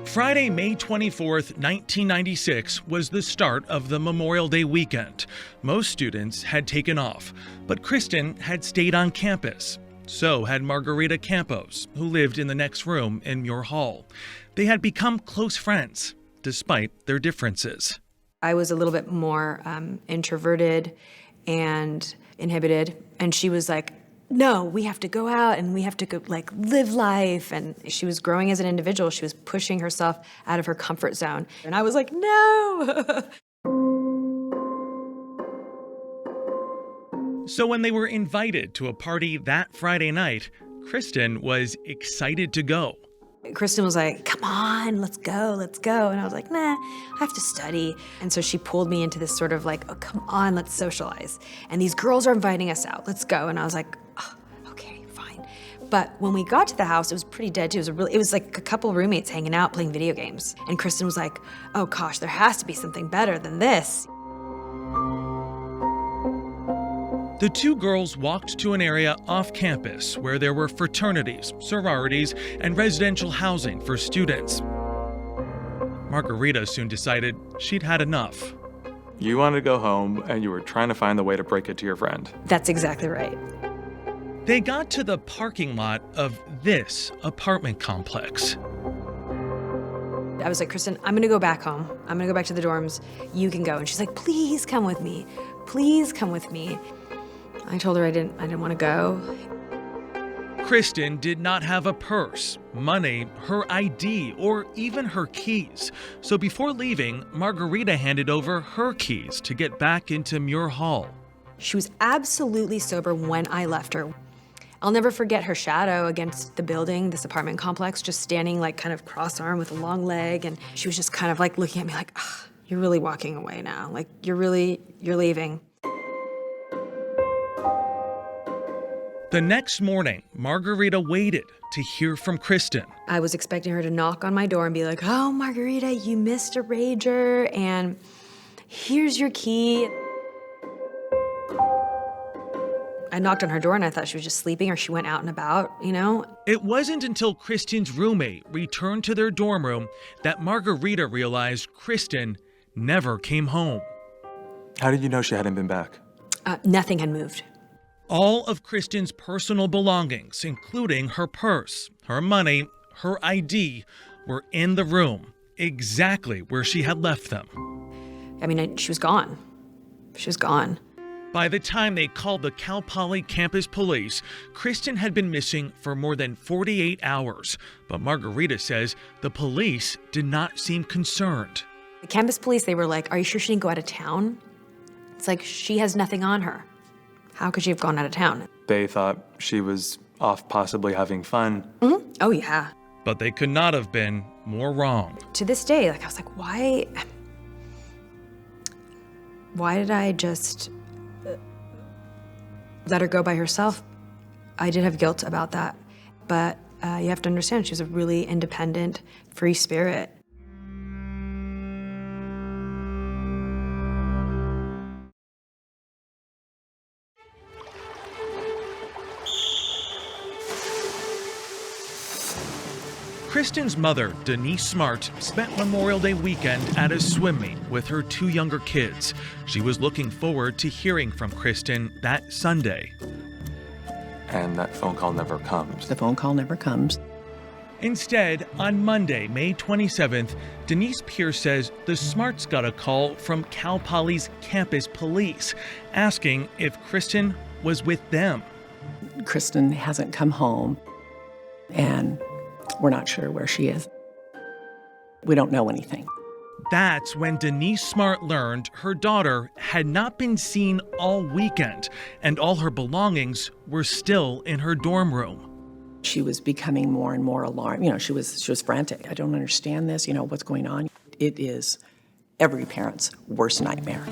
Friday, May 24th, 1996 was the start of the Memorial Day weekend. Most students had taken off, but Kristin had stayed on campus. So had Margarita Campos, who lived in the next room in Muir Hall. They had become close friends, despite their differences. I was a little bit more introverted and inhibited, and she was like, no, we have to go out and we have to go live life. And she was growing as an individual. She was pushing herself out of her comfort zone. And I was like, no. So when they were invited to a party that Friday night, Kristin was excited to go. Kristin was like, come on, let's go. And I was like, nah, I have to study. And so she pulled me into this sort of oh, come on, let's socialize. And these girls are inviting us out, let's go. And I was like, oh, okay, fine. But when we got to the house, it was pretty dead too. It was like a couple roommates hanging out playing video games. And Kristin was like, oh gosh, there has to be something better than this. The two girls walked to an area off campus where there were fraternities, sororities, and residential housing for students. Margarita soon decided she'd had enough. You wanted to go home, and you were trying to find the way to break it to your friend. That's exactly right. They got to the parking lot of this apartment complex. I was like, Kristin, I'm gonna go back home. I'm gonna go back to the dorms. You can go. And she's like, please come with me. Please come with me. I told her I didn't want to go. Kristin did not have a purse, money, her ID, or even her keys. So before leaving, Margarita handed over her keys to get back into Muir Hall. She was absolutely sober when I left her. I'll never forget her shadow against the building, this apartment complex, just standing kind of cross-armed with a long leg. And she was just kind of looking at me like, oh, you're really walking away now. You're leaving. The next morning, Margarita waited to hear from Kristin. I was expecting her to knock on my door and be like, oh, Margarita, you missed a rager, and here's your key. I knocked on her door and I thought she was just sleeping or she went out and about, It wasn't until Kristin's roommate returned to their dorm room that Margarita realized Kristin never came home. How did you know she hadn't been back? Nothing had moved. All of Kristin's personal belongings, including her purse, her money, her ID, were in the room, exactly where she had left them. She was gone. She was gone. By the time they called the Cal Poly campus police, Kristin had been missing for more than 48 hours. But Margarita says the police did not seem concerned. The campus police, they were like, are you sure she didn't go out of town? It's like, she has nothing on her. How could she have gone out of town? They thought she was off possibly having fun. Mm-hmm. Oh, yeah. But they could not have been more wrong. To this day, I was like, why did I just let her go by herself? I did have guilt about that. But you have to understand, she was a really independent, free spirit. Kristin's mother, Denise Smart, spent Memorial Day weekend at a swim meet with her two younger kids. She was looking forward to hearing from Kristin that Sunday. And that phone call never comes. The phone call never comes. Instead, on Monday, May 27th, Denise Pierce says the Smarts got a call from Cal Poly's campus police asking if Kristin was with them. Kristin hasn't come home, and we're not sure where she is. We don't know anything. That's when Denise Smart learned her daughter had not been seen all weekend, and all her belongings were still in her dorm room. She was becoming more and more alarmed. You know, she was frantic. I don't understand this. You know, what's going on? It is every parent's worst nightmare.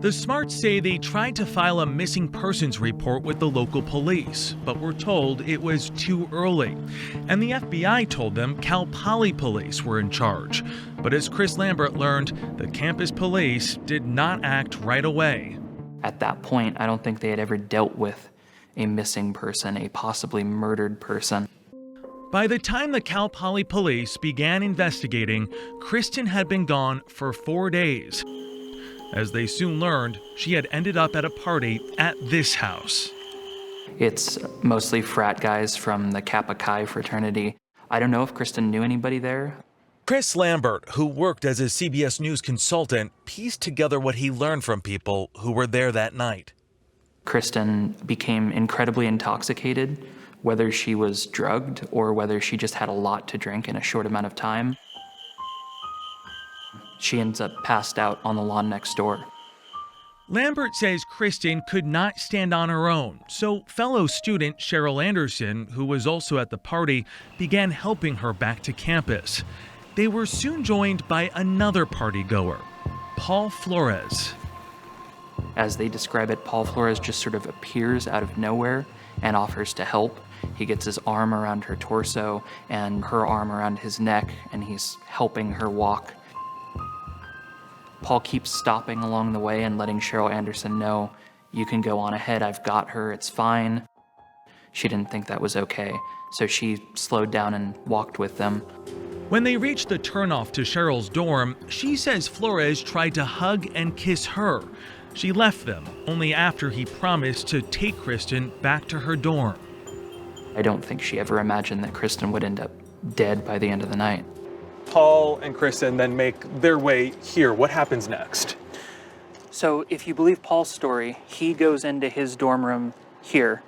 The Smarts say they tried to file a missing persons report with the local police, but were told it was too early. And the FBI told them Cal Poly police were in charge. But as Chris Lambert learned, the campus police did not act right away. At that point, I don't think they had ever dealt with a missing person, a possibly murdered person. By the time the Cal Poly police began investigating, Kristin had been gone for 4 days. As they soon learned, she had ended up at a party at this house. It's mostly frat guys from the Kappa Chi fraternity. I don't know if Kristin knew anybody there. Chris Lambert, who worked as a CBS News consultant, pieced together what he learned from people who were there that night. Kristin became incredibly intoxicated, whether she was drugged or whether she just had a lot to drink in a short amount of time. She ends up passed out on the lawn next door. Lambert says Kristin could not stand on her own, so fellow student Cheryl Anderson, who was also at the party, began helping her back to campus. They were soon joined by another partygoer, Paul Flores. As they describe it, Paul Flores just sort of appears out of nowhere and offers to help. He gets his arm around her torso and her arm around his neck, and he's helping her walk. Paul keeps stopping along the way and letting Cheryl Anderson know, "You can go on ahead, I've got her, it's fine." She didn't think that was okay, so she slowed down and walked with them. When they reached the turnoff to Cheryl's dorm, she says Flores tried to hug and kiss her. She left them only after he promised to take Kristin back to her dorm. I don't think she ever imagined that Kristin would end up dead by the end of the night. Paul and Kristin then make their way here. What happens next? So if you believe Paul's story, he goes into his dorm room here,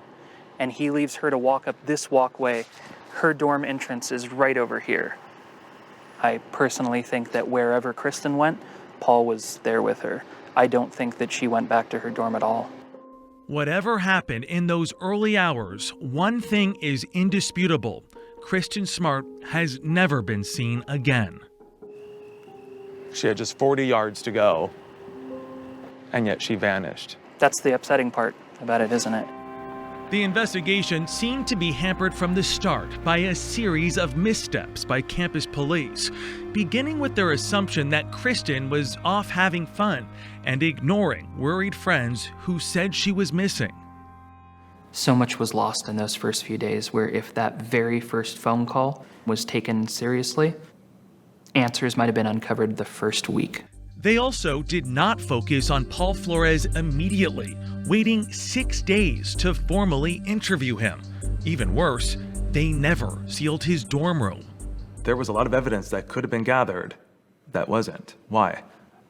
and he leaves her to walk up this walkway. Her dorm entrance is right over here. I personally think that wherever Kristin went, Paul was there with her. I don't think that she went back to her dorm at all. Whatever happened in those early hours, one thing is indisputable. Kristin Smart has never been seen again. She had just 40 yards to go, and yet she vanished. That's the upsetting part about it, isn't it? The investigation seemed to be hampered from the start by a series of missteps by campus police, beginning with their assumption that Kristin was off having fun and ignoring worried friends who said she was missing. So much was lost in those first few days, where if that very first phone call was taken seriously, answers might have been uncovered the first week. They also did not focus on Paul Flores immediately, waiting 6 days to formally interview him. Even worse, they never sealed his dorm room. There was a lot of evidence that could have been gathered that wasn't. Why?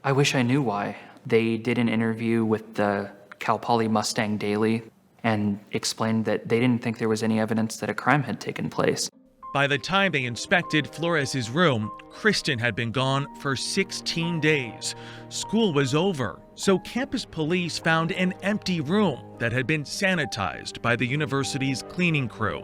I wish I knew why. They did an interview with the Cal Poly Mustang Daily and explained that they didn't think there was any evidence that a crime had taken place. By the time they inspected Flores' room, Kristin had been gone for 16 days. School was over, so campus police found an empty room that had been sanitized by the university's cleaning crew.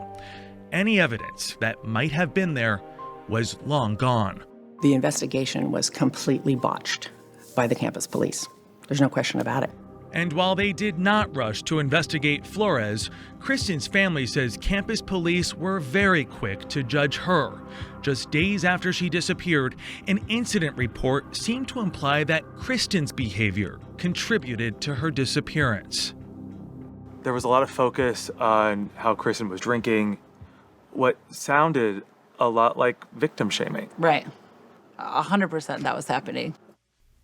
Any evidence that might have been there was long gone. The investigation was completely botched by the campus police. There's no question about it. And while they did not rush to investigate Flores, Kristin's family says campus police were very quick to judge her. Just days after she disappeared, an incident report seemed to imply that Kristin's behavior contributed to her disappearance. There was a lot of focus on how Kristin was drinking, what sounded a lot like victim shaming. Right. 100% that was happening.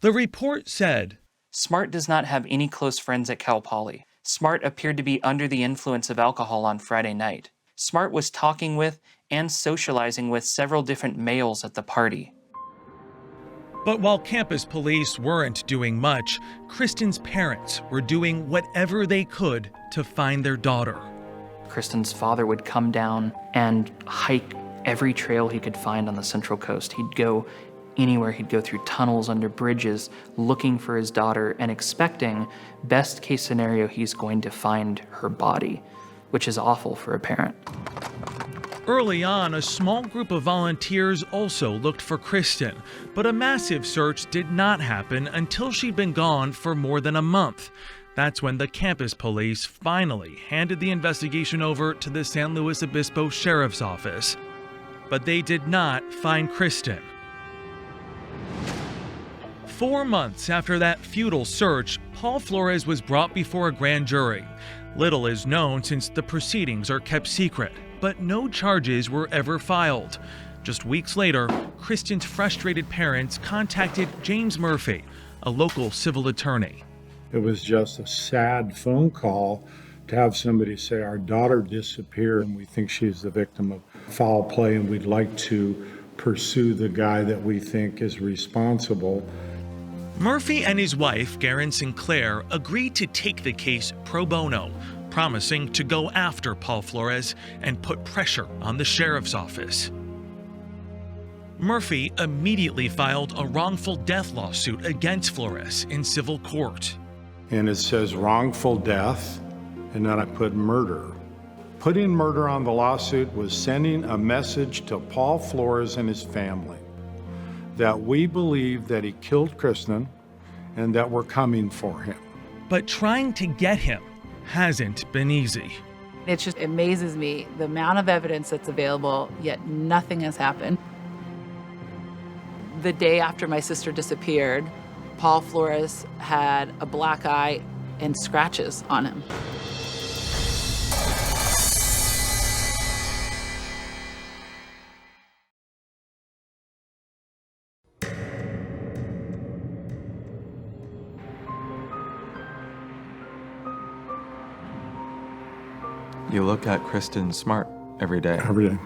The report said, Smart does not have any close friends at Cal Poly. Smart appeared to be under the influence of alcohol on Friday night. Smart was talking with and socializing with several different males at the party. But while campus police weren't doing much, Kristin's parents were doing whatever they could to find their daughter. Kristin's father would come down and hike every trail he could find on the Central Coast. He'd go anywhere. He'd go through tunnels, under bridges, looking for his daughter and expecting, best case scenario, he's going to find her body, which is awful for a parent. Early on, a small group of volunteers also looked for Kristin, but a massive search did not happen until she'd been gone for more than a month. That's when the campus police finally handed the investigation over to the San Luis Obispo Sheriff's Office. But they did not find Kristin. 4 months after that futile search, Paul Flores was brought before a grand jury. Little is known since the proceedings are kept secret, but no charges were ever filed. Just weeks later, Kristin's frustrated parents contacted James Murphy, a local civil attorney. It was just a sad phone call to have somebody say, our daughter disappeared and we think she's the victim of foul play and we'd like to pursue the guy that we think is responsible. Murphy and his wife, Garen Sinclair, agreed to take the case pro bono, promising to go after Paul Flores and put pressure on the sheriff's office. Murphy immediately filed a wrongful death lawsuit against Flores in civil court. And it says wrongful death, and then I put murder. Putting murder on the lawsuit was sending a message to Paul Flores and his family that we believe that he killed Kristin and that we're coming for him. But trying to get him hasn't been easy. It just amazes me the amount of evidence that's available, yet nothing has happened. The day after my sister disappeared, Paul Flores had a black eye and scratches on him. You look at Kristin Smart every day. Every day.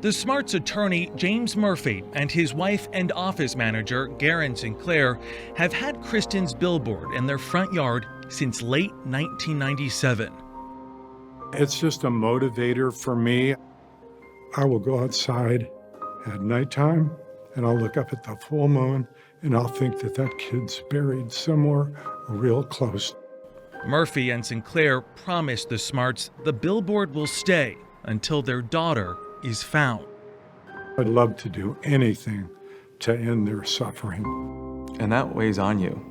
The Smart's attorney, James Murphy, and his wife and office manager, Garen Sinclair, have had Kristin's billboard in their front yard since late 1997. It's just a motivator for me. I will go outside at nighttime and I'll look up at the full moon and I'll think that that kid's buried somewhere real close. Murphy and Sinclair promised the Smarts the billboard will stay until their daughter is found. I'd love to do anything to end their suffering. And that weighs on you.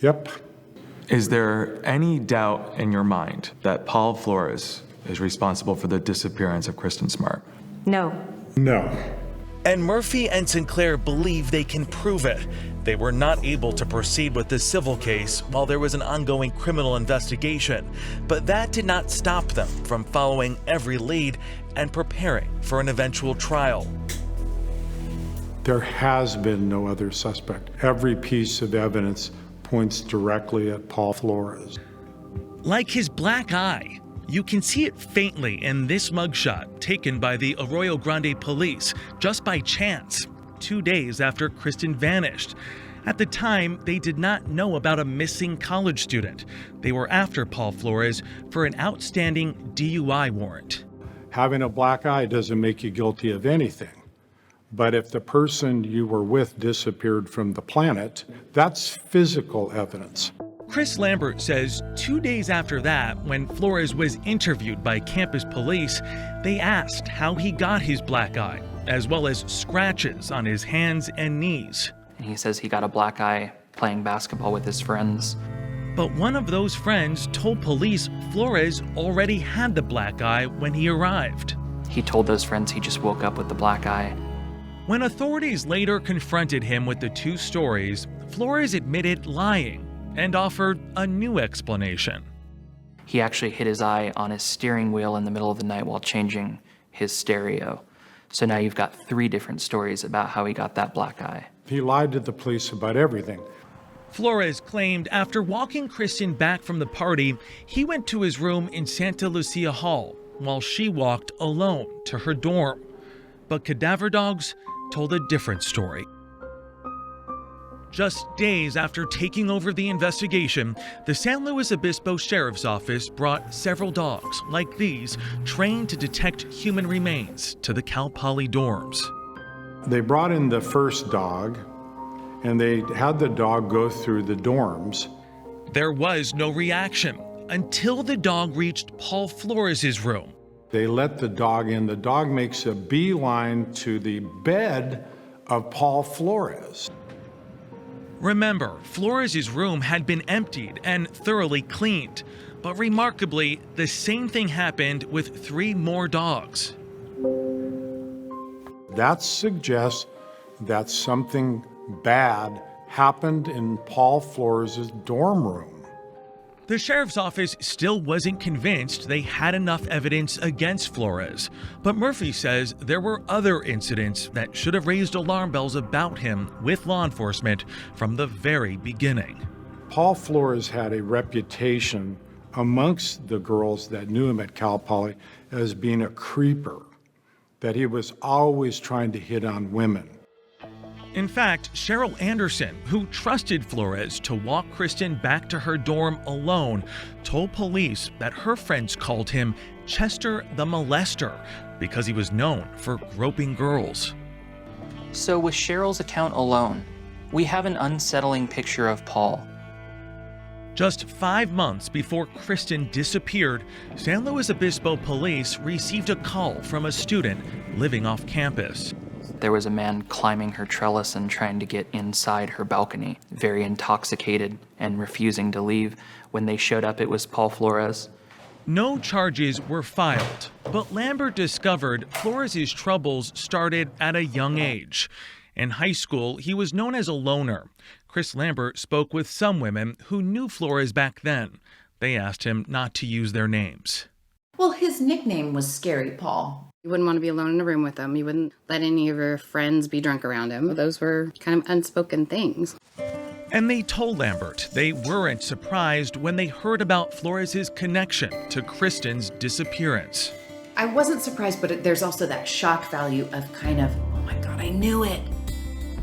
Yep. Is there any doubt in your mind that Paul Flores is responsible for the disappearance of Kristin Smart? No. No. And Murphy and Sinclair believe they can prove it. They were not able to proceed with the civil case while there was an ongoing criminal investigation, but that did not stop them from following every lead and preparing for an eventual trial. There has been no other suspect. Every piece of evidence points directly at Paul Flores. Like his black eye, you can see it faintly in this mugshot taken by the Arroyo Grande police just by chance, 2 days after Kristin vanished. At the time, they did not know about a missing college student. They were after Paul Flores for an outstanding DUI warrant. Having a black eye doesn't make you guilty of anything. But if the person you were with disappeared from the planet, that's physical evidence. Chris Lambert says 2 days after that, when Flores was interviewed by campus police, they asked how he got his black eye, as well as scratches on his hands and knees. He says he got a black eye playing basketball with his friends. But one of those friends told police Flores already had the black eye when he arrived. He told those friends he just woke up with the black eye. When authorities later confronted him with the two stories, Flores admitted lying and offered a new explanation. He actually hit his eye on his steering wheel in the middle of the night while changing his stereo. So now you've got 3 different stories about how he got that black eye. He lied to the police about everything. Flores claimed after walking Kristin back from the party, he went to his room in Santa Lucia Hall while she walked alone to her dorm. But cadaver dogs told a different story. Just days after taking over the investigation, the San Luis Obispo Sheriff's Office brought several dogs like these, trained to detect human remains, to the Cal Poly dorms. They brought in the first dog, and they had the dog go through the dorms. There was no reaction until the dog reached Paul Flores' room. They let the dog in. The dog makes a beeline to the bed of Paul Flores. Remember, Flores' room had been emptied and thoroughly cleaned. But remarkably, the same thing happened with 3 more dogs. That suggests that something bad happened in Paul Flores' dorm room. The sheriff's office still wasn't convinced they had enough evidence against Flores, but Murphy says there were other incidents that should have raised alarm bells about him with law enforcement from the very beginning. Paul Flores had a reputation amongst the girls that knew him at Cal Poly as being a creeper, that he was always trying to hit on women. In fact, Cheryl Anderson, who trusted Flores to walk Kristin back to her dorm alone, told police that her friends called him Chester the Molester because he was known for groping girls. So with Cheryl's account alone, we have an unsettling picture of Paul. Just 5 months before Kristin disappeared, San Luis Obispo police received a call from a student living off campus. There was a man climbing her trellis and trying to get inside her balcony, very intoxicated and refusing to leave. When they showed up, it was Paul Flores. No charges were filed, but Lambert discovered Flores' troubles started at a young age. In high school, he was known as a loner. Chris Lambert spoke with some women who knew Flores back then. They asked him not to use their names. Well, his nickname was Scary Paul. You wouldn't want to be alone in a room with him. You wouldn't let any of your friends be drunk around him. Those were kind of unspoken things. And they told Lambert they weren't surprised when they heard about Flores' connection to Kristin's disappearance. I wasn't surprised, but there's also that shock value of kind of, oh my God, I knew it.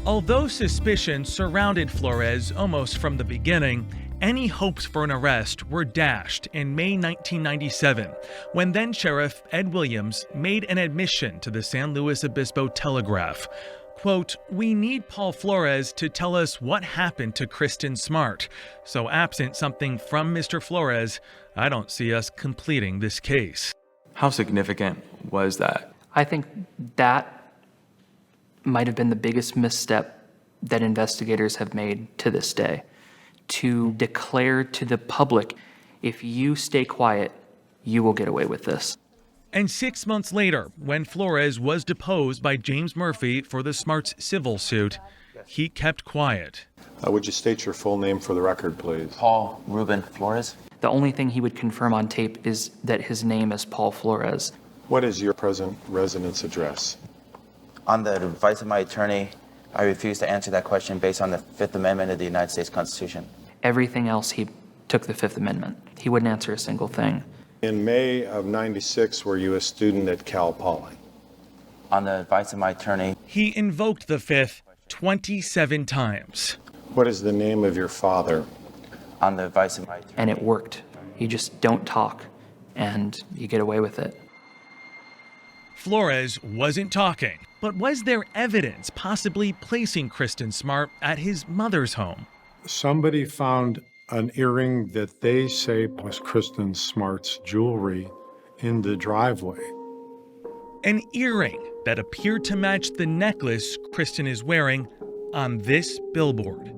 Although suspicion surrounded Flores almost from the beginning, any hopes for an arrest were dashed in May 1997, when then Sheriff Ed Williams made an admission to the San Luis Obispo Telegraph. Quote, "We need Paul Flores to tell us what happened to Kristin Smart. So absent something from Mr. Flores, I don't see us completing this case." How significant was that? I think that might have been the biggest misstep that investigators have made to this day. To declare to the public, if you stay quiet, you will get away with this. And 6 months later, when Flores was deposed by James Murphy for the Smart's civil suit, he kept quiet. Would you state your full name for the record, please? Paul Ruben Flores. The only thing he would confirm on tape is that his name is Paul Flores. What is your present residence address? On the advice of my attorney, I refuse to answer that question based on the Fifth Amendment of the United States Constitution. Everything else, he took the Fifth Amendment. He wouldn't answer a single thing. In May of '96, were you a student at Cal Poly? On the advice of my attorney. He invoked the Fifth 27 times. What is the name of your father? On the advice of my attorney. And it worked. You just don't talk, and you get away with it. Flores wasn't talking, but was there evidence possibly placing Kristin Smart at his mother's home? Somebody found an earring that they say was Kristin Smart's jewelry in the driveway. An earring that appeared to match the necklace Kristin is wearing on this billboard.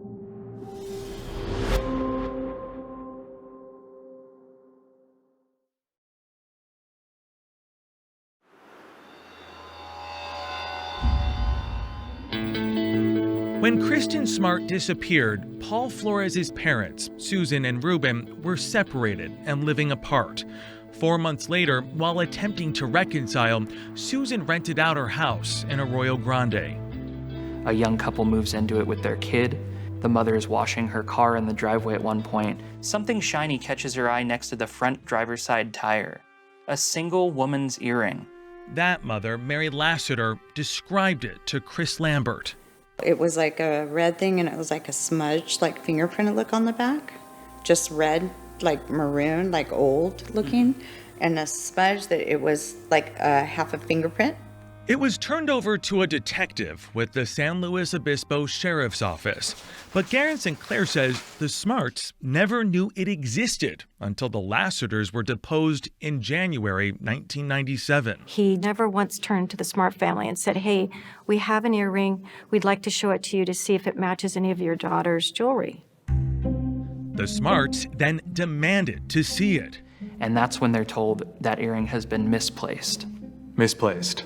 When Kristin Smart disappeared, Paul Flores' parents, Susan and Ruben, were separated and living apart. 4 months later, while attempting to reconcile, Susan rented out her house in Arroyo Grande. A young couple moves into it with their kid. The mother is washing her car in the driveway at one point. Something shiny catches her eye next to the front driver's side tire. A single woman's earring. That mother, Mary Lassiter, described it to Chris Lambert. It was like a red thing, and it was like a smudge, like fingerprint look on the back. Just red, like maroon, like old looking. And a smudge that it was like half a fingerprint. It was turned over to a detective with the San Luis Obispo Sheriff's Office. But Garen Sinclair says the Smarts never knew it existed until the Lassiters were deposed in January 1997. He never once turned to the Smart family and said, hey, we have an earring. We'd like to show it to you to see if it matches any of your daughter's jewelry. The Smarts then demanded to see it. And that's when they're told that earring has been misplaced. Misplaced.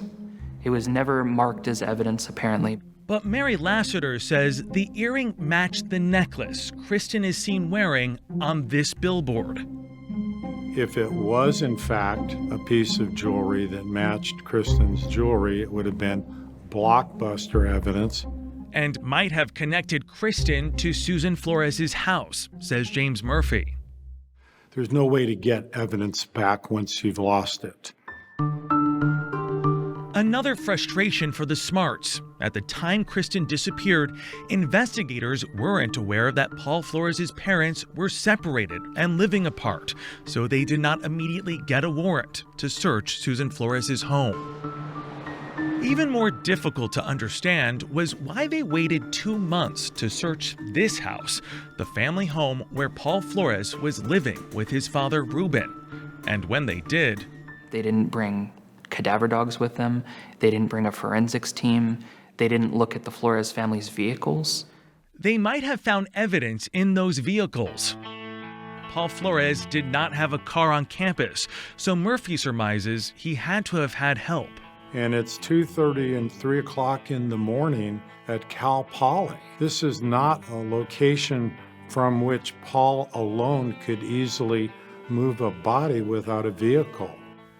It was never marked as evidence, apparently. But Mary Lassiter says the earring matched the necklace Kristin is seen wearing on this billboard. If it was, in fact, a piece of jewelry that matched Kristin's jewelry, it would have been blockbuster evidence. And might have connected Kristin to Susan Flores' house, says James Murphy. There's no way to get evidence back once you've lost it. Another frustration for the Smarts. At the time Kristin disappeared, investigators weren't aware that Paul Flores' parents were separated and living apart, so they did not immediately get a warrant to search Susan Flores' home. Even more difficult to understand was why they waited 2 months to search this house, the family home where Paul Flores was living with his father, Ruben. And when they did, they didn't bring cadaver dogs with them. They didn't bring a forensics team. They didn't look at the Flores family's vehicles. They might have found evidence in those vehicles. Paul Flores did not have a car on campus, so Murphy surmises he had to have had help. And it's 2:30 and 3 o'clock in the morning at Cal Poly. This is not a location from which Paul alone could easily move a body without a vehicle.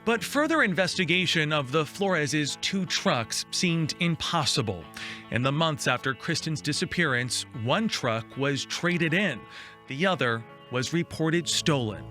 But further investigation of the Flores' 2 trucks seemed impossible. In the months after Kristin's disappearance, one truck was traded in. The other was reported stolen.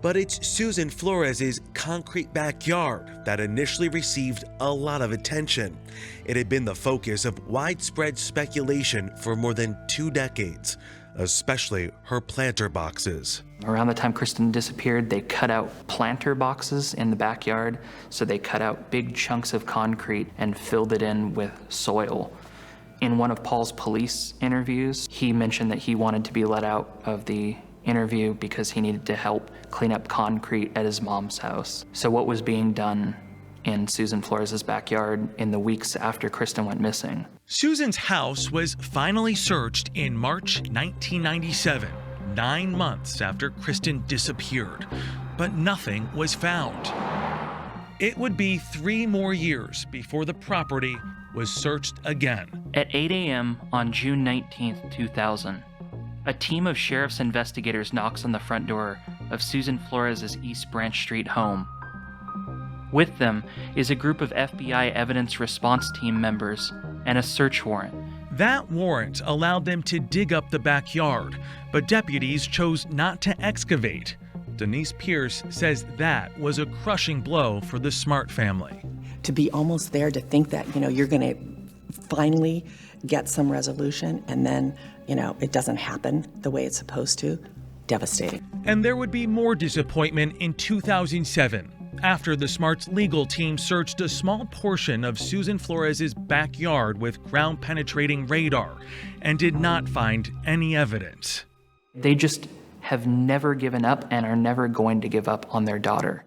But it's Susan Flores' concrete backyard that initially received a lot of attention. It had been the focus of widespread speculation for more than 2 decades, especially her planter boxes. Around the time Kristin disappeared, they cut out planter boxes in the backyard. So they cut out big chunks of concrete and filled it in with soil. In one of Paul's police interviews, he mentioned that he wanted to be let out of the interview because he needed to help clean up concrete at his mom's house. So what was being done in Susan Flores' backyard in the weeks after Kristin went missing? Susan's house was finally searched in March 1997, 9 months after Kristin disappeared, but nothing was found. It would be 3 more years before the property was searched again. At 8 a.m. on June 19, 2000, a team of sheriff's investigators knocks on the front door of Susan Flores' East Branch Street home. With them is a group of FBI evidence response team members and a search warrant. That warrant allowed them to dig up the backyard, but deputies chose not to excavate. Denise Pierce says that was a crushing blow for the Smart family. To be almost there, to think that, you're going to finally get some resolution and then, it doesn't happen the way it's supposed to, devastating. And there would be more disappointment in 2007. After the Smart's legal team searched a small portion of Susan Flores' backyard with ground-penetrating radar and did not find any evidence. They just have never given up and are never going to give up on their daughter.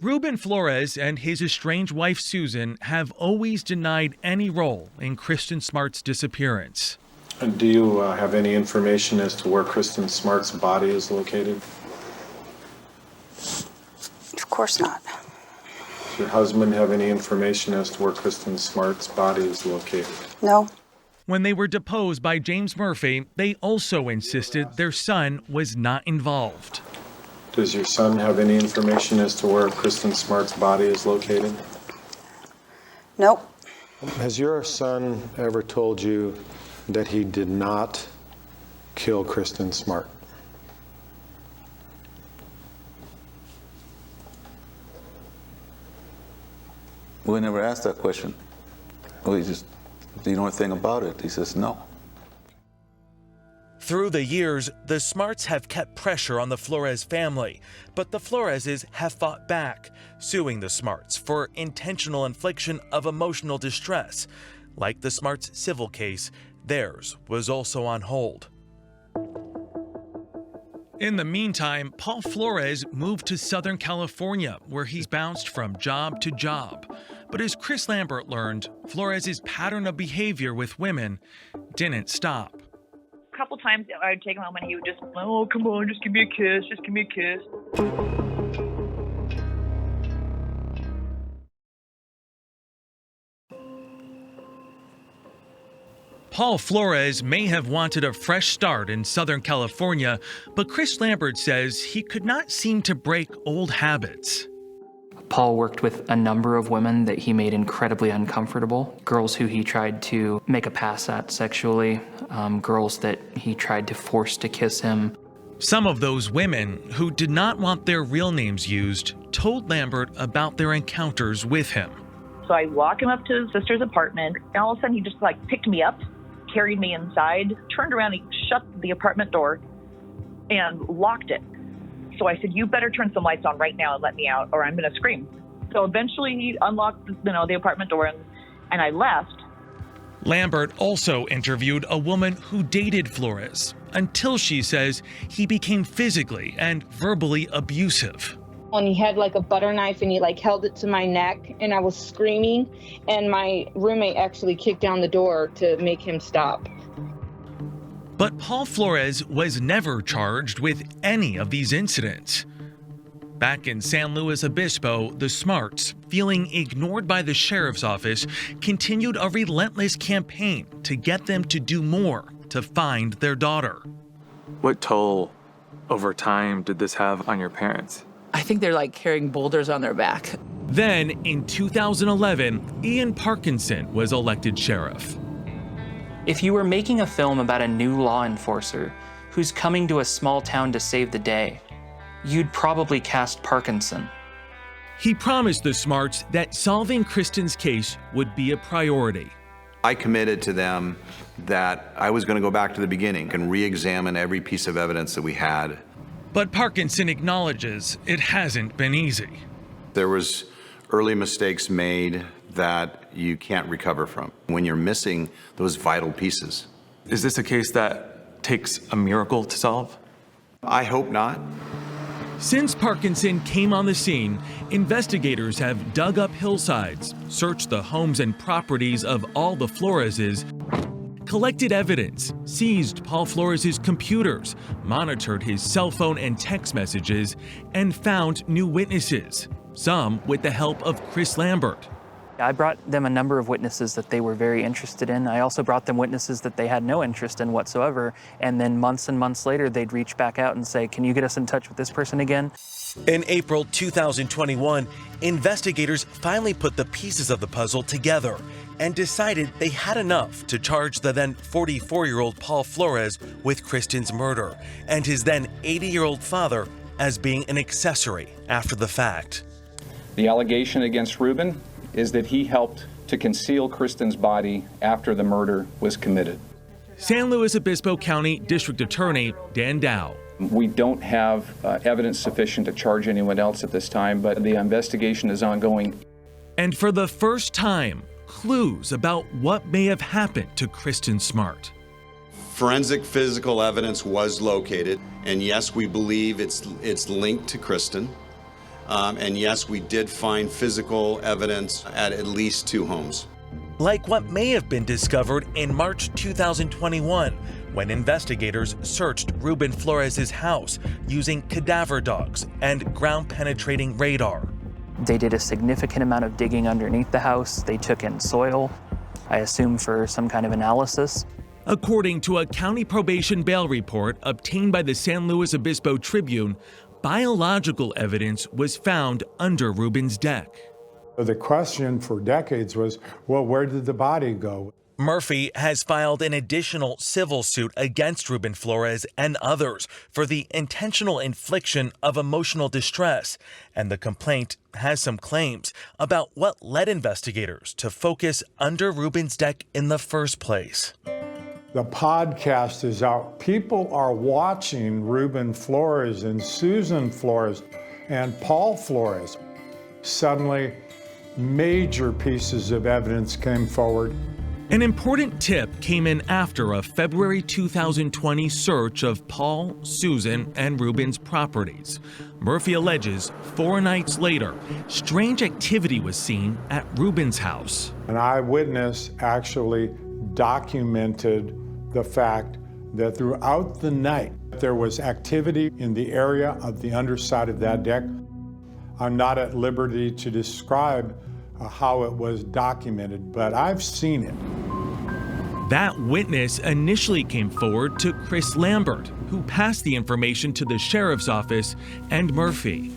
Ruben Flores and his estranged wife Susan have always denied any role in Kristin Smart's disappearance. And do you have any information as to where Kristin Smart's body is located? Of course not. Does your husband have any information as to where Kristin Smart's body is located? No. When they were deposed by James Murphy, they also insisted their son was not involved. Does your son have any information as to where Kristin Smart's body is located? Nope. Has your son ever told you that he did not kill Kristin Smart? We never asked that question. We just, do you know anything about it? He says no. Through the years, the Smarts have kept pressure on the Flores family, but the Floreses have fought back, suing the Smarts for intentional infliction of emotional distress. Like the Smarts' civil case, theirs was also on hold. In the meantime, Paul Flores moved to Southern California, where he's bounced from job to job. But as Chris Lambert learned, Flores' pattern of behavior with women didn't stop. A couple times I'd take him home and he would just, oh, come on, just give me a kiss, just give me a kiss. Paul Flores may have wanted a fresh start in Southern California, but Chris Lambert says he could not seem to break old habits. Paul worked with a number of women that he made incredibly uncomfortable. Girls who he tried to make a pass at sexually, girls that he tried to force to kiss him. Some of those women, who did not want their real names used, told Lambert about their encounters with him. So I walk him up to his sister's apartment, and all of a sudden he just picked me up, carried me inside, turned around, he shut the apartment door and locked it. So I said, you better turn some lights on right now and let me out or I'm going to scream. So eventually he unlocked the apartment door and I left. Lambert also interviewed a woman who dated Flores until she says he became physically and verbally abusive. And he had a butter knife and he held it to my neck and I was screaming and my roommate actually kicked down the door to make him stop. But Paul Flores was never charged with any of these incidents. Back in San Luis Obispo, the Smarts, feeling ignored by the sheriff's office, continued a relentless campaign to get them to do more to find their daughter. What toll over time did this have on your parents? I think they're carrying boulders on their back. Then, in 2011, Ian Parkinson was elected sheriff. If you were making a film about a new law enforcer who's coming to a small town to save the day, you'd probably cast Parkinson. He promised the Smarts that solving Kristin's case would be a priority. I committed to them that I was going to go back to the beginning and re-examine every piece of evidence that we had. But Parkinson acknowledges it hasn't been easy. There was early mistakes made that you can't recover from when you're missing those vital pieces. Is this a case that takes a miracle to solve? I hope not. Since Parkinson came on the scene, investigators have dug up hillsides, searched the homes and properties of all the Floreses, collected evidence, seized Paul Flores' computers, monitored his cell phone and text messages, and found new witnesses, some with the help of Chris Lambert. I brought them a number of witnesses that they were very interested in. I also brought them witnesses that they had no interest in whatsoever. And then months and months later, they'd reach back out and say, can you get us in touch with this person again? In April 2021, investigators finally put the pieces of the puzzle together and decided they had enough to charge the then 44-year-old Paul Flores with Kristin's murder and his then 80-year-old father as being an accessory after the fact. The allegation against Ruben is that he helped to conceal Kristin's body after the murder was committed. San Luis Obispo County District Attorney Dan Dow. We don't have evidence sufficient to charge anyone else at this time, but the investigation is ongoing. And for the first time, clues about what may have happened to Kristin Smart. Forensic physical evidence was located, and yes, we believe it's linked to Kristin. And yes, we did find physical evidence at least 2 homes. Like what may have been discovered in March 2021, when investigators searched Ruben Flores' house using cadaver dogs and ground-penetrating radar. They did a significant amount of digging underneath the house. They took in soil, I assume for some kind of analysis. According to a county probation bail report obtained by the San Luis Obispo Tribune, biological evidence was found under Ruben's deck. The question for decades was, well, where did the body go? Murphy has filed an additional civil suit against Ruben Flores and others for the intentional infliction of emotional distress, and the complaint has some claims about what led investigators to focus under Ruben's deck in the first place. The podcast is out. People are watching Ruben Flores and Susan Flores and Paul Flores. Suddenly, major pieces of evidence came forward. An important tip came in after a February 2020 search of Paul, Susan, and Ruben's properties. Murphy alleges 4 nights later, strange activity was seen at Ruben's house. An eyewitness actually documented the fact that throughout the night there was activity in the area of the underside of that deck. I'm not at liberty to describe how it was documented, but I've seen it. That witness initially came forward to Chris Lambert, who passed the information to the sheriff's office and Murphy.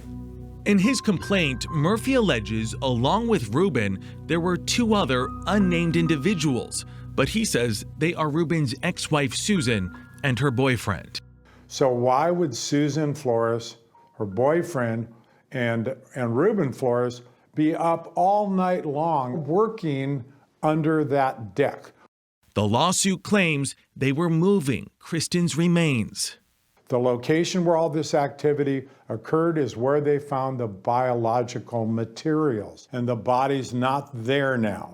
In his complaint, Murphy alleges, along with Ruben, there were 2 other unnamed individuals, but he says they are Ruben's ex-wife Susan and her boyfriend. So why would Susan Flores, her boyfriend, and Ruben Flores be up all night long working under that deck? The lawsuit claims they were moving Kristin's remains. The location where all this activity occurred is where they found the biological materials, and the body's not there now.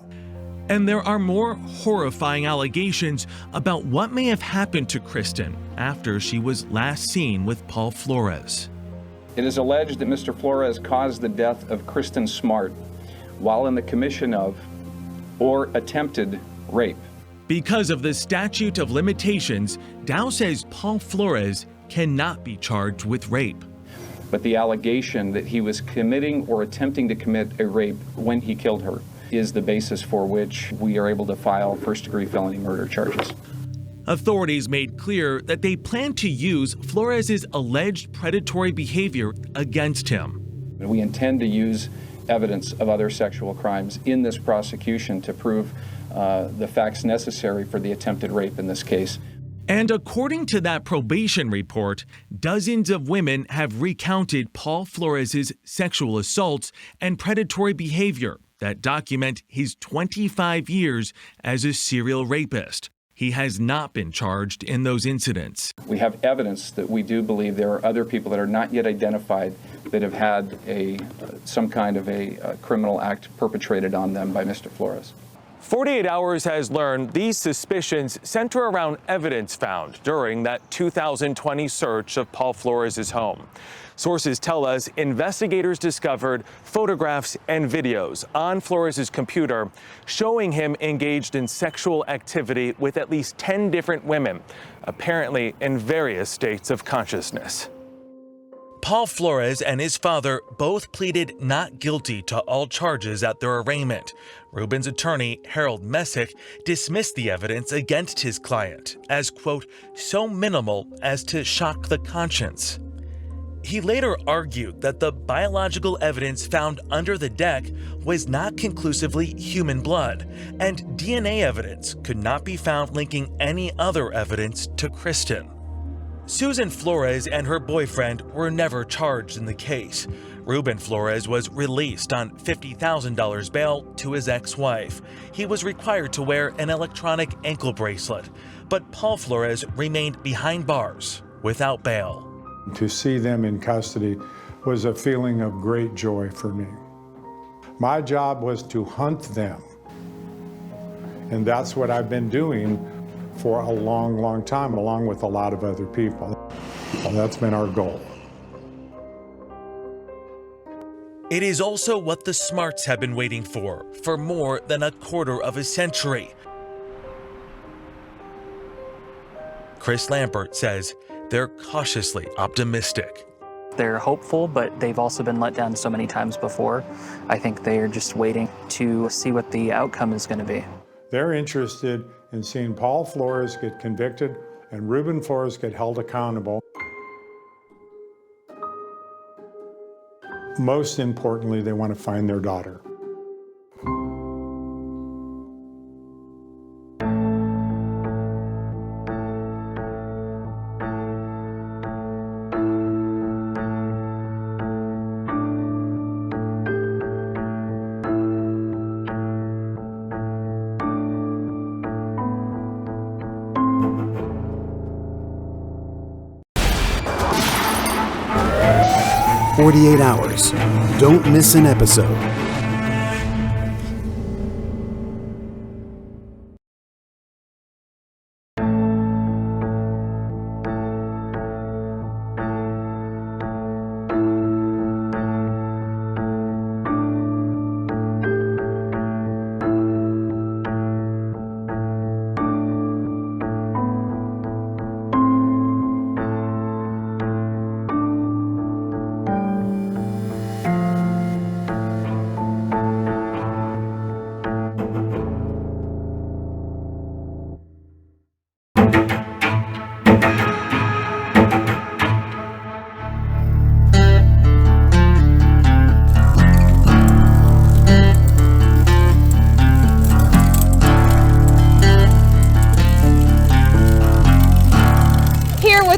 And there are more horrifying allegations about what may have happened to Kristin after she was last seen with Paul Flores. It is alleged that Mr. Flores caused the death of Kristin Smart while in the commission of or attempted rape. Because of the statute of limitations, Dow says Paul Flores cannot be charged with rape. But the allegation that he was committing or attempting to commit a rape when he killed her is the basis for which we are able to file first-degree felony murder charges. Authorities made clear that they plan to use Flores's alleged predatory behavior against him. We intend to use evidence of other sexual crimes in this prosecution to prove the facts necessary for the attempted rape in this case. And according to that probation report, dozens of women have recounted Paul Flores's sexual assaults and predatory behavior that document his 25 years as a serial rapist. He has not been charged in those incidents. We have evidence that we do believe there are other people that are not yet identified that have had some kind of a criminal act perpetrated on them by Mr. Flores. 48 Hours has learned these suspicions center around evidence found during that 2020 search of Paul Flores' home. Sources tell us investigators discovered photographs and videos on Flores' computer showing him engaged in sexual activity with at least 10 different women, apparently in various states of consciousness. Paul Flores and his father both pleaded not guilty to all charges at their arraignment. Ruben's attorney, Harold Messick, dismissed the evidence against his client as, quote, so minimal as to shock the conscience. He later argued that the biological evidence found under the deck was not conclusively human blood, and DNA evidence could not be found linking any other evidence to Kristin. Susan Flores and her boyfriend were never charged in the case. Ruben Flores was released on $50,000 bail to his ex-wife. He was required to wear an electronic ankle bracelet, but Paul Flores remained behind bars without bail. To see them in custody was a feeling of great joy for me. My job was to hunt them, and that's what I've been doing for a long, long time, along with a lot of other people. That's been our goal. It is also what the Smarts have been waiting for more than a quarter of a century. Chris Lambert says they're cautiously optimistic. They're hopeful, but they've also been let down so many times before. I think they are just waiting to see what the outcome is going to be. They're interested in seeing Paul Flores get convicted and Ruben Flores get held accountable. Most importantly, they want to find their daughter. 48 hours. Don't miss an episode.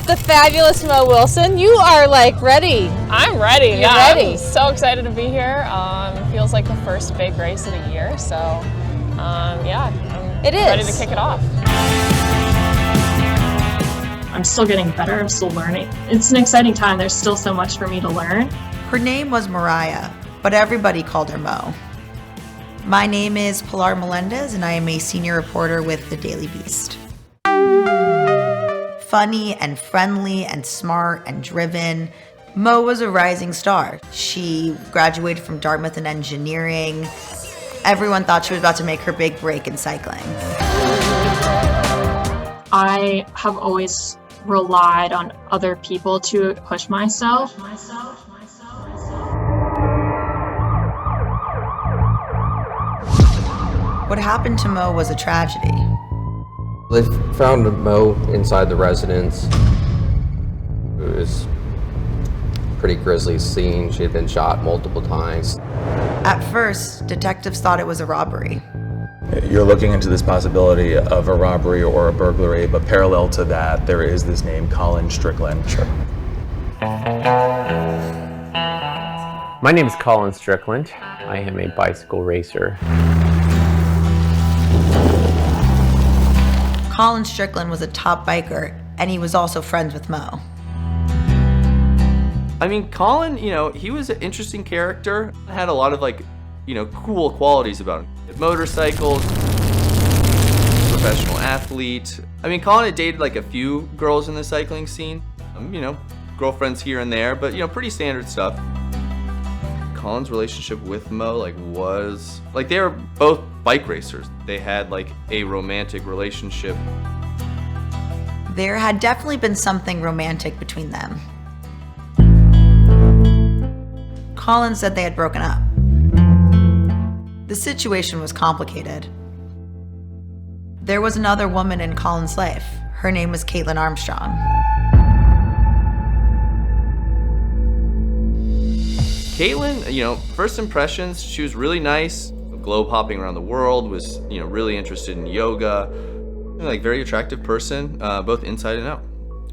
The fabulous Mo Wilson. You are like ready. I'm ready. You're Yeah, ready. I'm so excited to be here. Feels like the first big race of the year, so yeah, I'm ready to kick it off. I'm still getting better. I'm still learning. It's an exciting time. There's still so much for me to learn. Her name was Moriah, but everybody called her Mo. My name is Pilar Melendez, and I am a senior reporter with the Daily Beast. Funny and friendly and smart and driven, Mo was a rising star. She graduated from Dartmouth in engineering. Everyone thought she was about to make her big break in cycling. I have always relied on other people to push myself. What happened to Mo was a tragedy. They found Mo inside the residence. It was a pretty grisly scene. She had been shot multiple times. At first, detectives thought it was a robbery. You're looking into this possibility of a robbery or a burglary, but parallel to that, there is this name, Colin Strickland. Sure. My name is Colin Strickland. I am a bicycle racer. Colin Strickland was a top biker, and he was also friends with Mo. I mean, Colin, he was an interesting character. Had a lot of cool qualities about him. Motorcycles, professional athlete. I mean, Colin had dated a few girls in the cycling scene. Girlfriends here and there, but pretty standard stuff. Colin's relationship with Mo was they were both bike racers. They had a romantic relationship. There had definitely been something romantic between them. Colin said they had broken up. The situation was complicated. There was another woman in Colin's life. Her name was Caitlin Armstrong. Caitlin, first impressions, she was really nice, globe hopping around the world, was, really interested in yoga, very attractive person, both inside and out.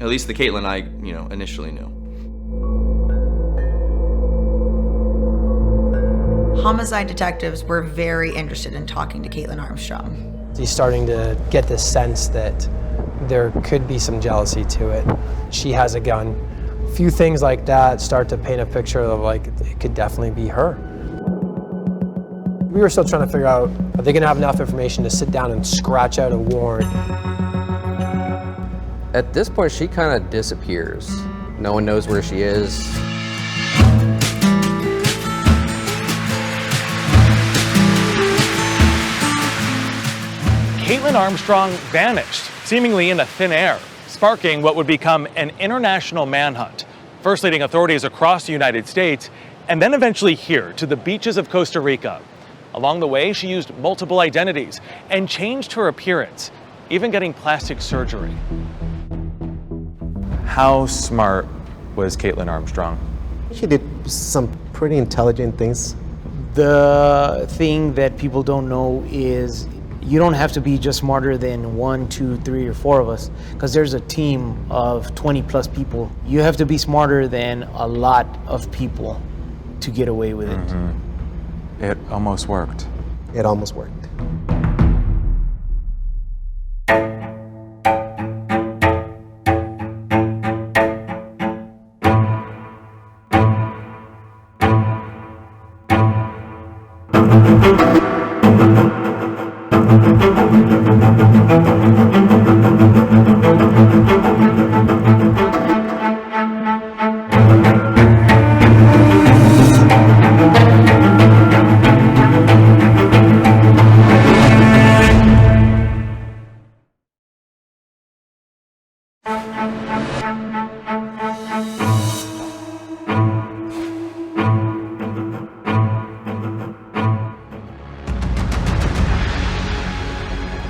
At least the Caitlin I, initially knew. Homicide detectives were very interested in talking to Caitlin Armstrong. He's starting to get this sense that there could be some jealousy to it. She has a gun. A few things like that start to paint a picture of it could definitely be her. We were still trying to figure out, are they gonna have enough information to sit down and scratch out a warrant? At this point, she kind of disappears. No one knows where she is. Caitlin Armstrong vanished, seemingly into thin air, sparking what would become an international manhunt, first leading authorities across the United States, and then eventually here to the beaches of Costa Rica. Along the way, she used multiple identities and changed her appearance, even getting plastic surgery. How smart was Caitlin Armstrong? She did some pretty intelligent things. The thing that people don't know is you don't have to be just smarter than 1, 2, 3, or 4 of us, because there's a team of 20 plus people. You have to be smarter than a lot of people to get away with it. Mm-hmm. It almost worked. It almost worked.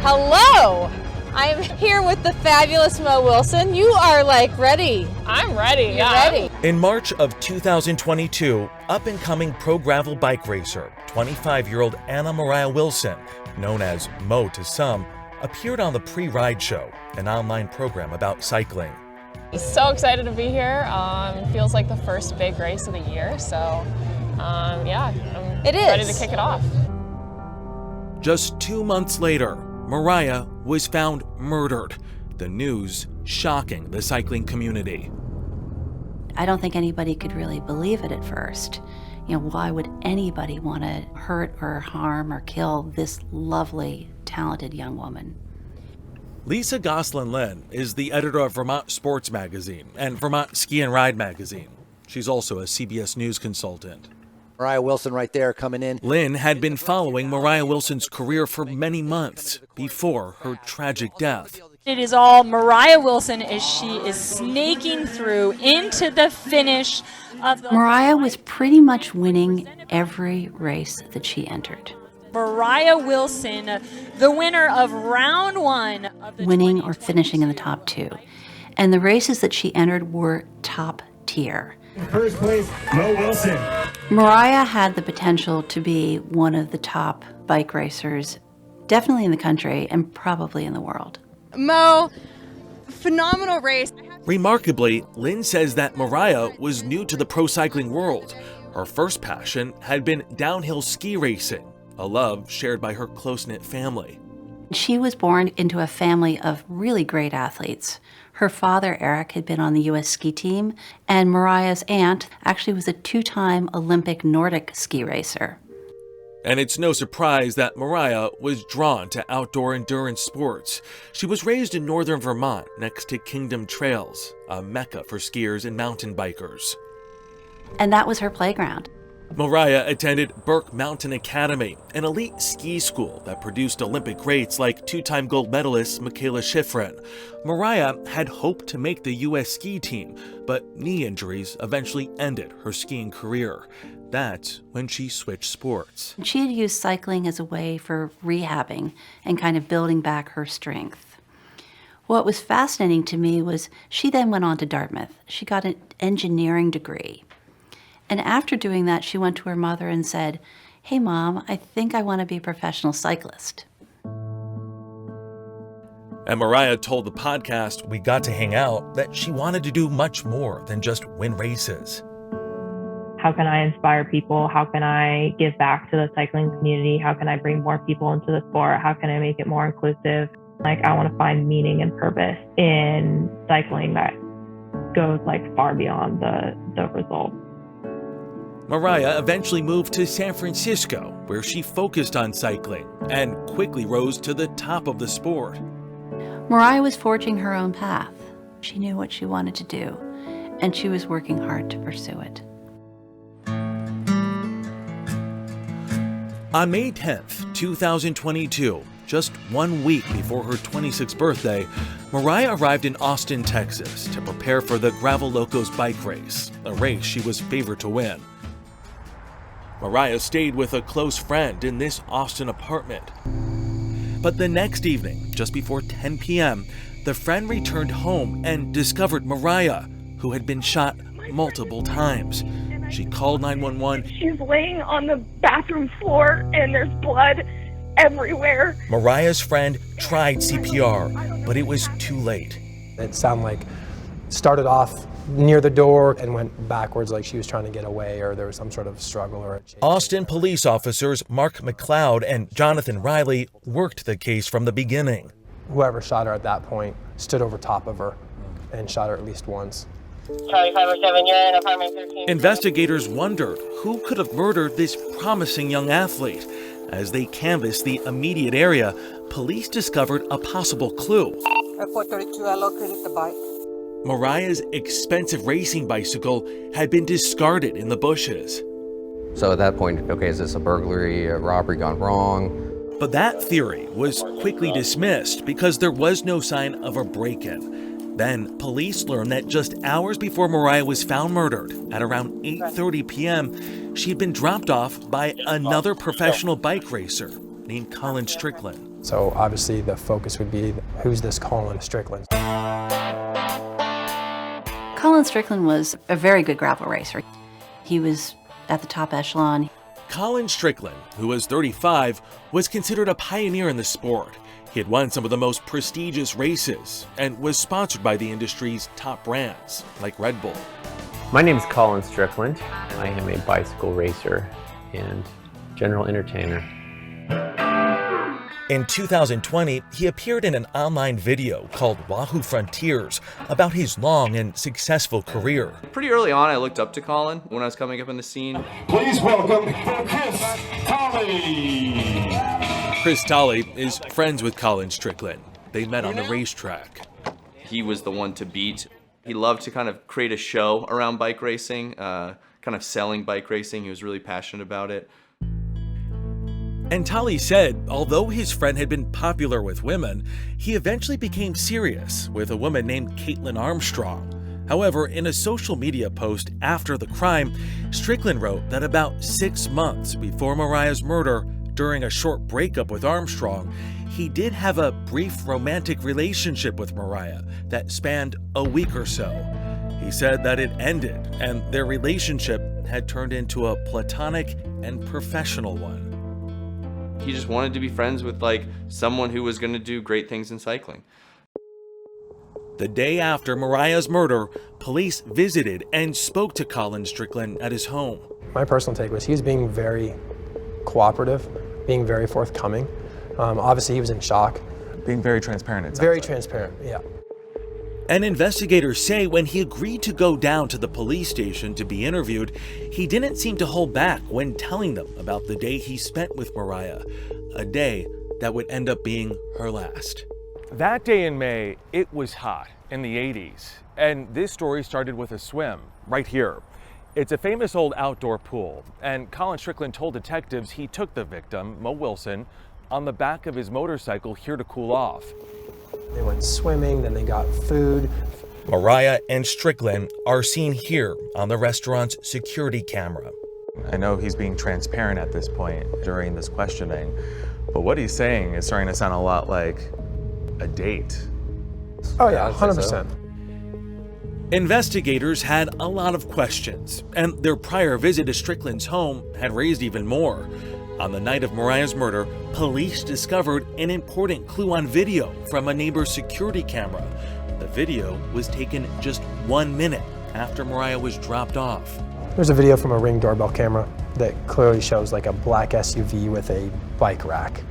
Hello! I'm here with the fabulous Mo Wilson. You are like ready. I'm ready. You're yeah. ready. In March of 2022, up-and-coming pro gravel bike racer, 25-year-old Moriah Wilson, known as Mo to some, appeared on the Pre-Ride Show, an online program about cycling. So excited to be here. Feels like the first big race of the year, so yeah, I'm ready to kick it off. Just 2 months later, Moriah was found murdered. The news shocking the cycling community. I don't think anybody could really believe it at first. You know, why would anybody want to hurt or harm or kill this lovely, talented young woman? Lisa Goslin-Lynn is the editor of Vermont Sports Magazine and Vermont Ski and Ride Magazine. She's also a CBS News consultant. Moriah Wilson right there coming in. Lynn had been following Moriah Wilson's career for many months before her tragic death. It is all Moriah Wilson as she is snaking through into the finish of the... Moriah was pretty much winning every race that she entered. Moriah Wilson, the winner of round one. Winning or finishing in the top two. And the races that she entered were top tier. First place, Mo Wilson. Moriah had the potential to be one of the top bike racers, definitely in the country and probably in the world. Mo, phenomenal race. Remarkably, Lynn says that Moriah was new to the pro cycling world. Her first passion had been downhill ski racing, a love shared by her close-knit family. She was born into a family of really great athletes. Her father, Eric, had been on the U.S. ski team, and Moriah's aunt actually was a two-time Olympic Nordic ski racer. And it's no surprise that Moriah was drawn to outdoor endurance sports. She was raised in northern Vermont next to Kingdom Trails, a mecca for skiers and mountain bikers. And that was her playground. Moriah attended Burke Mountain Academy, an elite ski school that produced Olympic greats like two-time gold medalist Michaela Schifrin. Moriah had hoped to make the U.S. ski team, but knee injuries eventually ended her skiing career. That's when she switched sports. She had used cycling as a way for rehabbing and kind of building back her strength. What was fascinating to me was she then went on to Dartmouth. She got an engineering degree. And after doing that, she went to her mother and said, "Hey, Mom, I think I want to be a professional cyclist." And Moriah told the podcast We Got to Hang Out that she wanted to do much more than just win races. How can I inspire people? How can I give back to the cycling community? How can I bring more people into the sport? How can I make it more inclusive? Like, I want to find meaning and purpose in cycling that goes like far beyond the result. Moriah eventually moved to San Francisco, where she focused on cycling and quickly rose to the top of the sport. Moriah was forging her own path. She knew what she wanted to do, and she was working hard to pursue it. On May 10th, 2022, just 1 week before her 26th birthday, Moriah arrived in Austin, Texas to prepare for the Gravel Locos bike race, a race she was favored to win. Moriah stayed with a close friend in this Austin apartment. But the next evening, just before 10 p.m., the friend returned home and discovered Moriah, who had been shot multiple times. She called 911. She's laying on the bathroom floor and there's blood everywhere. Moriah's friend tried CPR, but it was too late. It sounded like started off near the door and went backwards like she was trying to get away or there was some sort of struggle or a chase. Austin police officers Mark McLeod and Jonathan Riley worked the case from the beginning. Whoever shot her at that point stood over top of her and shot her at least once. Charlie 507, you're in apartment 13. Investigators wondered who could have murdered this promising young athlete. As they canvassed the immediate area, police discovered a possible clue. At 432, I located the bike. Moriah's expensive racing bicycle had been discarded in the bushes. So at that point, okay, is this a burglary, a robbery gone wrong? But that theory was quickly dismissed because there was no sign of a break-in. Then police learned that just hours before Moriah was found murdered, at around 8:30 p.m., she had been dropped off by another professional bike racer named Colin Strickland. So obviously the focus would be, who's this Colin Strickland? Colin Strickland was a very good gravel racer. He was at the top echelon. Colin Strickland, who was 35, was considered a pioneer in the sport. He had won some of the most prestigious races and was sponsored by the industry's top brands, like Red Bull. My name is Colin Strickland. I am a bicycle racer and general entertainer. In 2020, he appeared in an online video called Wahoo Frontiers about his long and successful career. Pretty early on, I looked up to Colin when I was coming up in the scene. Please welcome Chris Tolley. Chris Tolley is friends with Colin Strickland. They met on the racetrack. He was the one to beat. He loved to kind of create a show around bike racing, kind of selling bike racing. He was really passionate about it. And Tolley said, although his friend had been popular with women, he eventually became serious with a woman named Caitlin Armstrong. However, in a social media post after the crime, Strickland wrote that about 6 months before Moriah's murder, during a short breakup with Armstrong, he did have a brief romantic relationship with Moriah that spanned a week or so. He said that it ended and their relationship had turned into a platonic and professional one. He just wanted to be friends with someone who was going to do great things in cycling. The day after Moriah's murder, police visited and spoke to Colin Strickland at his home. My personal take was he was being very cooperative, being very forthcoming. Obviously he was in shock. Being very transparent. Very transparent, yeah. And investigators say when he agreed to go down to the police station to be interviewed, he didn't seem to hold back when telling them about the day he spent with Moriah, a day that would end up being her last. That day in May, it was hot in the 80s, and this story started with a swim right here. It's a famous old outdoor pool, and Colin Strickland told detectives he took the victim, Mo Wilson, on the back of his motorcycle here to cool off. They went swimming, then they got food. Moriah and Strickland are seen here on the restaurant's security camera. I know he's being transparent at this point during this questioning, but what he's saying is starting to sound a lot like a date. Oh yeah, 100%. Investigators had a lot of questions, and their prior visit to Strickland's home had raised even more. On the night of Moriah's murder, police discovered an important clue on video from a neighbor's security camera. The video was taken just 1 minute after Moriah was dropped off. There's a video from a Ring doorbell camera that clearly shows a black SUV with a bike rack.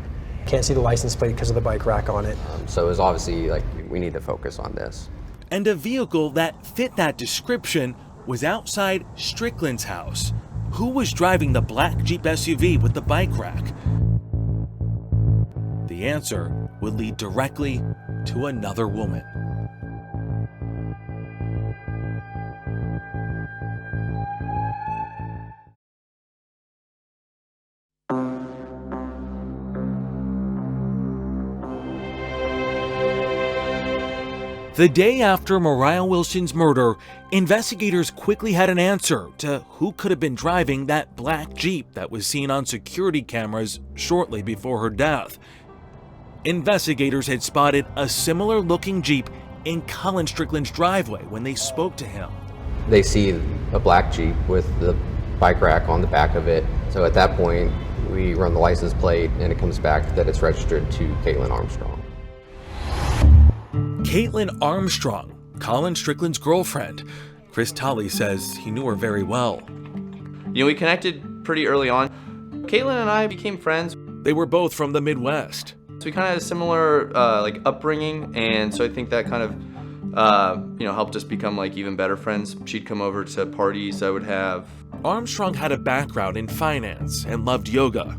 Can't see the license plate because of the bike rack on it. So it was obviously we need to focus on this. And a vehicle that fit that description was outside Strickland's house. Who was driving the black Jeep SUV with the bike rack? The answer would lead directly to another woman. The day after Moriah Wilson's murder, investigators quickly had an answer to who could have been driving that black Jeep that was seen on security cameras shortly before her death. Investigators had spotted a similar-looking Jeep in Colin Strickland's driveway when they spoke to him. They see a black Jeep with the bike rack on the back of it. So at that point, we run the license plate and it comes back that it's registered to Caitlin Armstrong. Caitlin Armstrong, Colin Strickland's girlfriend. Chris Tolley says he knew her very well. We connected pretty early on. Caitlin and I became friends. They were both from the Midwest. So we kind of had a similar upbringing, and so I think that kind of helped us become even better friends. She'd come over to parties I would have. Armstrong had a background in finance and loved yoga.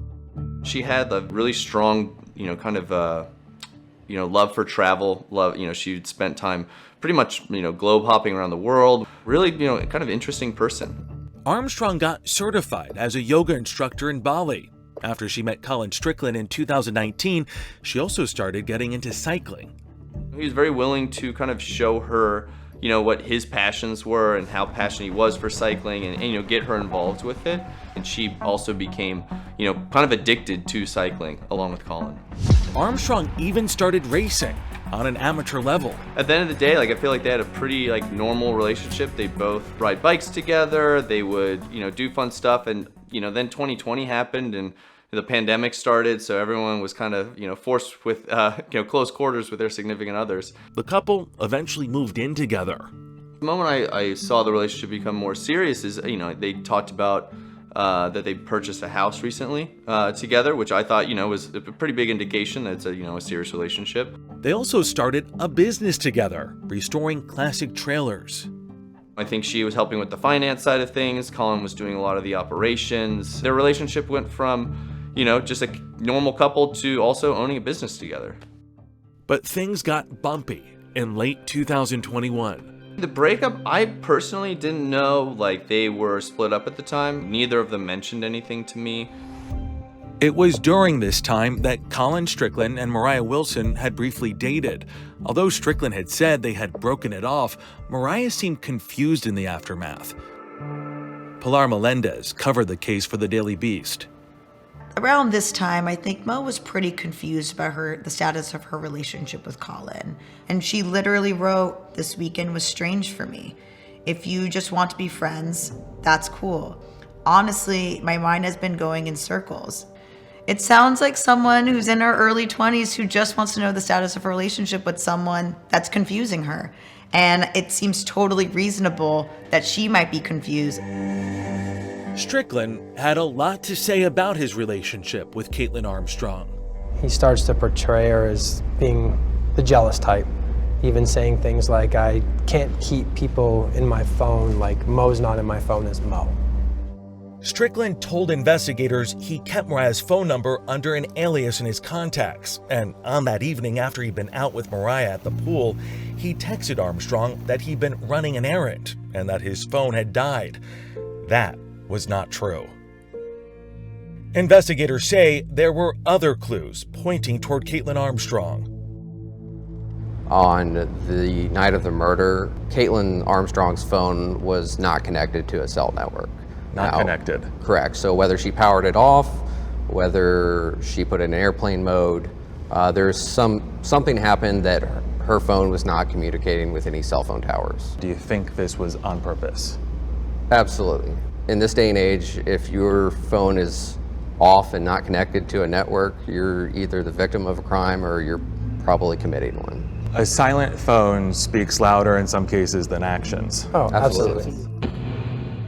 She had a really strong, kind of, love for travel. She'd spent time pretty much, globe hopping around the world. Really, kind of interesting person. Armstrong got certified as a yoga instructor in Bali. After she met Colin Strickland in 2019, she also started getting into cycling. He was very willing to kind of show her, what his passions were and how passionate he was for cycling and get her involved with it. And she also became, kind of addicted to cycling along with Colin. Armstrong even started racing on an amateur level. At the end of the day, I feel like they had a pretty normal relationship. They both ride bikes together. They would, do fun stuff. And, then 2020 happened and the pandemic started, so everyone was kind of, forced with, close quarters with their significant others. The couple eventually moved in together. The moment I saw the relationship become more serious is, they talked about that they purchased a house recently together, which I thought, was a pretty big indication that it's a serious relationship. They also started a business together, restoring classic trailers. I think she was helping with the finance side of things. Colin was doing a lot of the operations. Their relationship went from, just a normal couple to also owning a business together. But things got bumpy in late 2021. The breakup, I personally didn't know, they were split up at the time. Neither of them mentioned anything to me. It was during this time that Colin Strickland and Moriah Wilson had briefly dated. Although Strickland had said they had broken it off, Moriah seemed confused in the aftermath. Pilar Melendez covered the case for the Daily Beast. Around this time, I think Mo was pretty confused about the status of her relationship with Colin. And she literally wrote, "This weekend was strange for me. If you just want to be friends, that's cool. Honestly, my mind has been going in circles." It sounds like someone who's in her early 20s who just wants to know the status of her relationship with someone that's confusing her. And it seems totally reasonable that she might be confused. Strickland had a lot to say about his relationship with Caitlin Armstrong. He starts to portray her as being the jealous type, even saying things like, "I can't keep people in my phone, like Mo's not in my phone as Mo." Strickland told investigators he kept Moriah's phone number under an alias in his contacts, and on that evening after he'd been out with Moriah at the pool, he texted Armstrong that he'd been running an errand and that his phone had died. That was not true. Investigators say there were other clues pointing toward Caitlin Armstrong. On the night of the murder, Caitlin Armstrong's phone was not connected to a cell network. Not connected. Correct. So whether she powered it off, whether she put it in airplane mode, there's something happened that her phone was not communicating with any cell phone towers. Do you think this was on purpose? Absolutely. In this day and age, if your phone is off and not connected to a network, you're either the victim of a crime or you're probably committing one. A silent phone speaks louder in some cases than actions. Oh, absolutely.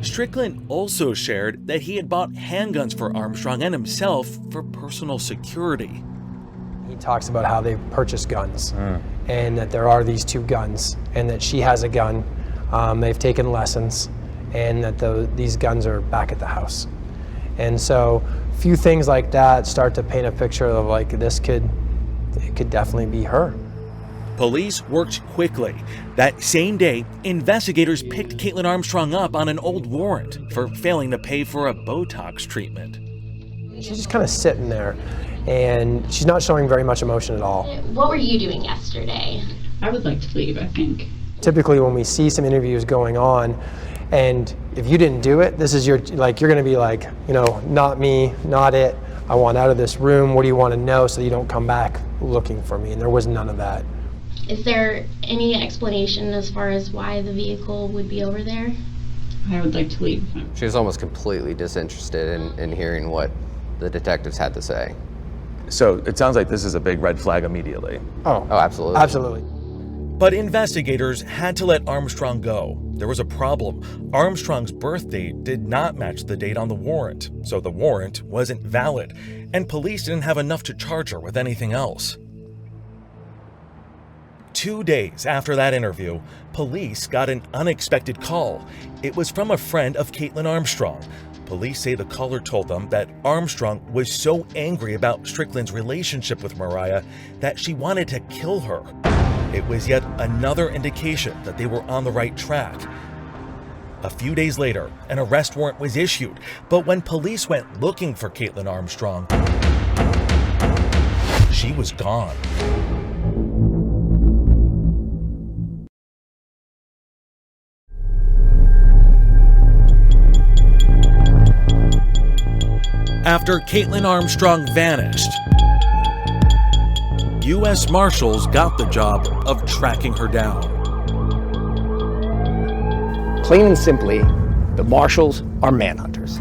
Strickland also shared that he had bought handguns for Armstrong and himself for personal security. He talks about how they purchased guns and that there are these two guns and that she has a gun. They've taken lessons and that these guns are back at the house. And so a few things like that start to paint a picture of it could definitely be her. Police worked quickly. That same day, investigators picked Caitlin Armstrong up on an old warrant for failing to pay for a Botox treatment. She's just kind of sitting there, and she's not showing very much emotion at all. What were you doing yesterday? I would like to leave, I think. Typically, when we see some interviews going on, and if you didn't do it, this is you're gonna be like, not me, not it. I want out of this room. What do you want to know so you don't come back looking for me? And there was none of that. Is there any explanation as far as why the vehicle would be over there? I would like to leave. She was almost completely disinterested in hearing what the detectives had to say. So it sounds like this is a big red flag immediately. Oh, absolutely. Absolutely. But investigators had to let Armstrong go. There was a problem. Armstrong's birth date did not match the date on the warrant, so the warrant wasn't valid, and police didn't have enough to charge her with anything else. 2 days after that interview, police got an unexpected call. It was from a friend of Caitlin Armstrong. Police say the caller told them that Armstrong was so angry about Strickland's relationship with Moriah that she wanted to kill her. It was yet another indication that they were on the right track. A few days later, an arrest warrant was issued, but when police went looking for Caitlin Armstrong, she was gone. After Caitlin Armstrong vanished, U.S. Marshals got the job of tracking her down. Plain and simply, the Marshals are manhunters.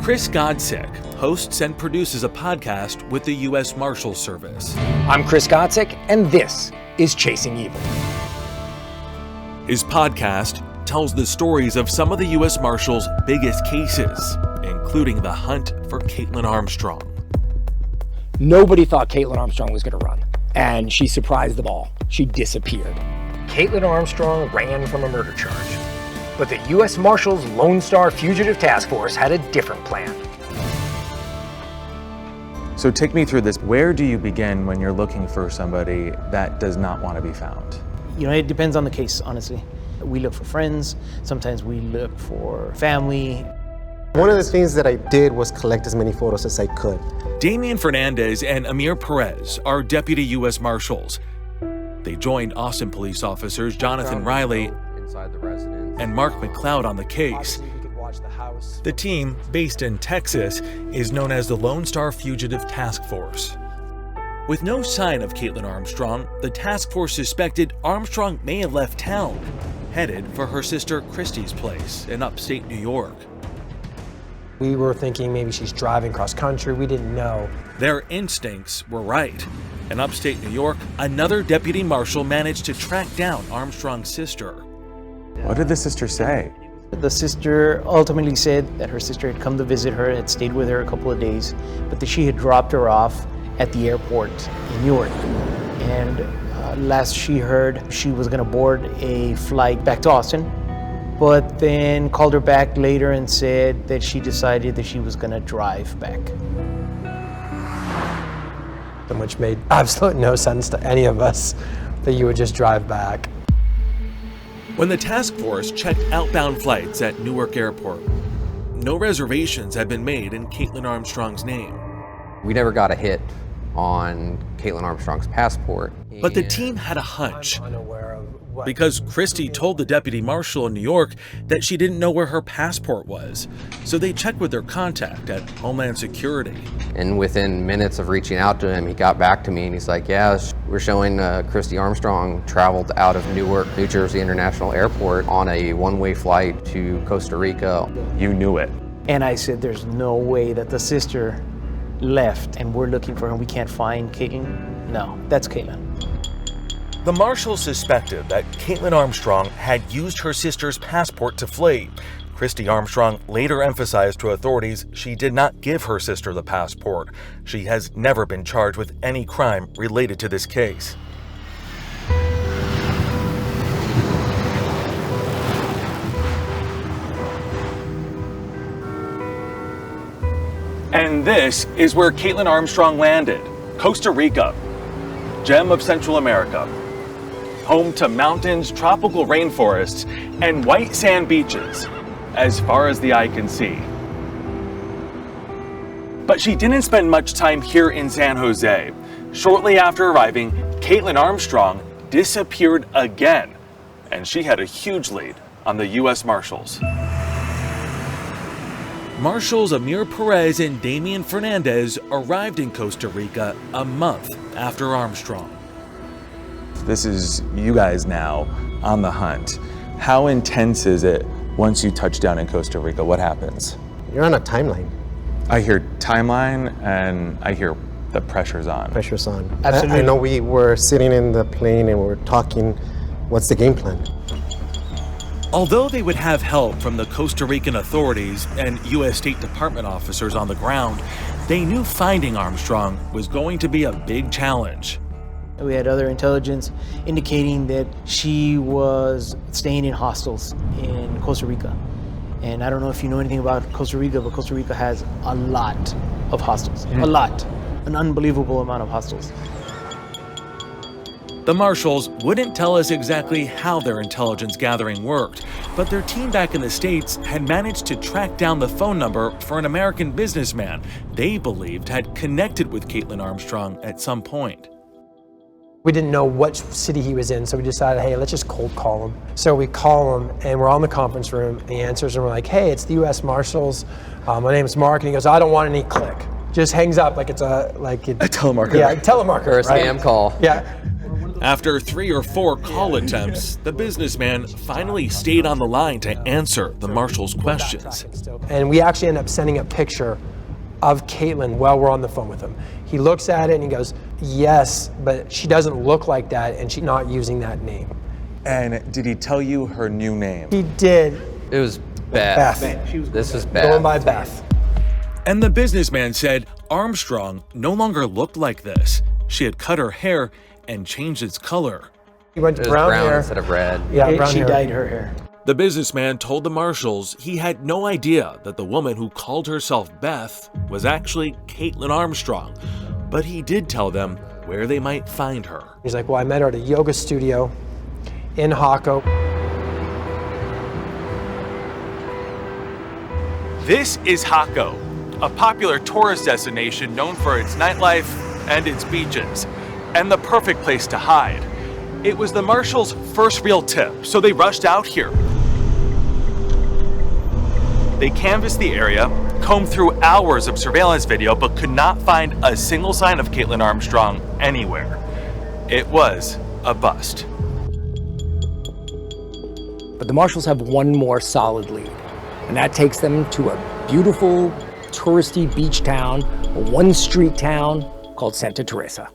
Chris Godsick hosts and produces a podcast with the U.S. Marshals Service. I'm Chris Godsick, and this is Chasing Evil. His podcast tells the stories of some of the U.S. Marshals' biggest cases, including the hunt for Caitlin Armstrong. Nobody thought Caitlin Armstrong was going to run, and she surprised them all. She disappeared. Caitlin Armstrong ran from a murder charge, but the U.S. Marshals Lone Star Fugitive Task Force had a different plan. So take me through this. Where do you begin when you're looking for somebody that does not want to be found? You know, it depends on the case, honestly. We look for friends, sometimes we look for family. One of the things that I did was collect as many photos as I could. Damian Fernandez and Amir Perez are deputy U.S. Marshals. They joined Austin police officers Jonathan Riley and Mark McLeod on the case. The team, based in Texas, is known as the Lone Star Fugitive Task Force. With no sign of Caitlin Armstrong, the task force suspected Armstrong may have left town, headed for her sister Christy's place in upstate New York. We were thinking maybe she's driving cross country. We didn't know. Their instincts were right. In upstate New York, another deputy marshal managed to track down Armstrong's sister. What did the sister say? The sister ultimately said that her sister had come to visit her, had stayed with her a couple of days, but that she had dropped her off at the airport in Newark. And last she heard, she was going to board a flight back to Austin, but then called her back later and said that she decided that she was going to drive back. Which made absolutely no sense to any of us, that you would just drive back. When the task force checked outbound flights at Newark Airport, no reservations had been made in Caitlin Armstrong's name. We never got a hit on Caitlin Armstrong's passport. But the team had a hunch, because Christy told the deputy marshal in New York that she didn't know where her passport was. So they checked with their contact at Homeland Security. And within minutes of reaching out to him, he got back to me and he's like, yeah, we're showing Christy Armstrong traveled out of Newark, New Jersey International Airport on a one-way flight to Costa Rica. You knew it. And I said, there's no way that the sister left and we're looking for her and we can't find Caitlin. No, that's Caitlin. The marshals suspected that Caitlin Armstrong had used her sister's passport to flee. Christy Armstrong later emphasized to authorities she did not give her sister the passport. She has never been charged with any crime related to this case. And this is where Caitlin Armstrong landed, Costa Rica, gem of Central America. Home to mountains, tropical rainforests, and white sand beaches, as far as the eye can see. But she didn't spend much time here in San Jose. Shortly after arriving, Caitlin Armstrong disappeared again, and she had a huge lead on the U.S. Marshals. Marshals Amir Perez and Damian Fernandez arrived in Costa Rica a month after Armstrong. This is you guys now on the hunt. How intense is it once you touch down in Costa Rica? What happens? You're on a timeline. I hear timeline and I hear the pressure's on. Pressure's on. Absolutely. I know we were sitting in the plane and we were talking, what's the game plan? Although they would have help from the Costa Rican authorities and U.S. State Department officers on the ground, they knew finding Armstrong was going to be a big challenge. We had other intelligence indicating that she was staying in hostels in Costa Rica. And I don't know if you know anything about Costa Rica, but Costa Rica has a lot of hostels. A lot. An unbelievable amount of hostels. The Marshals wouldn't tell us exactly how their intelligence gathering worked, but their team back in the States had managed to track down the phone number for an American businessman they believed had connected with Caitlin Armstrong at some point. We didn't know what city he was in, so we decided, hey, let's just cold call him. So we call him, and we're on the conference room, and he answers, and we're like, hey, it's the U.S. Marshals. My name's Mark, and he goes, I don't want any click. Just hangs up like it's a telemarketer. Yeah, telemarketer. Or a right? scam call. Yeah. After 3 or 4 call attempts, the businessman finally stayed on the line to answer the Marshals' questions. And we actually end up sending a picture of Caitlin while we're on the phone with him. He looks at it and he goes, yes, but she doesn't look like that and she's not using that name. And did he tell you her new name? He did. It was Beth. This is Beth. Going by Beth. And the businessman said Armstrong no longer looked like this. She had cut her hair and changed its color. He went to It was brown hair instead of red. Yeah, brown She hair. dyed her hair. The businessman told the Marshals he had no idea that the woman who called herself Beth was actually Caitlin Armstrong, but he did tell them where they might find her. He's like, well, I met her at a yoga studio in Hako. This is Hako, a popular tourist destination known for its nightlife and its beaches, and the perfect place to hide. It was the Marshals' first real tip, so they rushed out here. They canvassed the area, combed through hours of surveillance video, but could not find a single sign of Caitlin Armstrong anywhere. It was a bust. But the Marshals have one more solid lead, and that takes them to a beautiful, touristy beach town, a one-street town called Santa Teresa.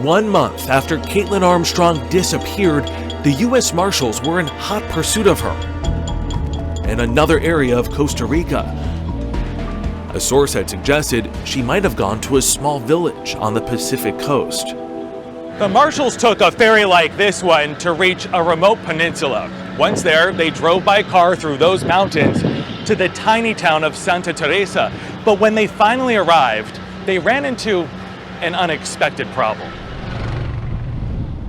One month after Caitlin Armstrong disappeared, the U.S. Marshals were in hot pursuit of her in another area of Costa Rica. A source had suggested she might have gone to a small village on the Pacific coast. The Marshals took a ferry like this one to reach a remote peninsula. Once there, they drove by car through those mountains to the tiny town of Santa Teresa. But when they finally arrived, they ran into an unexpected problem.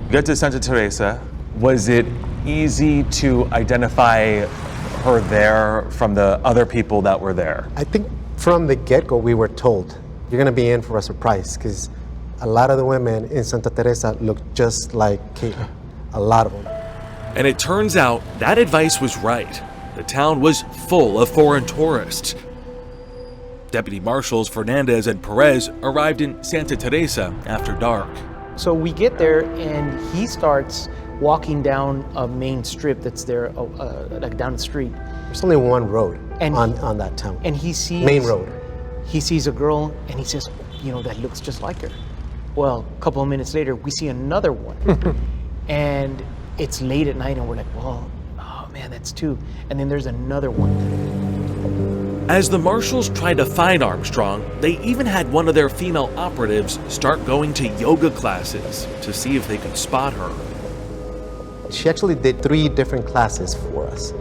You got to Santa Teresa. Was it easy to identify her there from the other people that were there? I think from the get-go we were told, you're gonna be in for a surprise, because a lot of the women in Santa Teresa look just like Caitlin. A lot of them. And it turns out that advice was right. The town was full of foreign tourists. Deputy Marshals Fernandez and Perez arrived in Santa Teresa after dark. So we get there and he starts walking down a main strip that's there, like down the street. There's only one road on that town. And he sees main road. He sees a girl and he says, you know, that looks just like her. Well, a couple of minutes later, we see another one. And it's late at night and we're like, well, oh man, that's two. And then there's another one. As the Marshals tried to find Armstrong, they even had one of their female operatives start going to yoga classes to see if they could spot her. She actually did 3 different classes for us.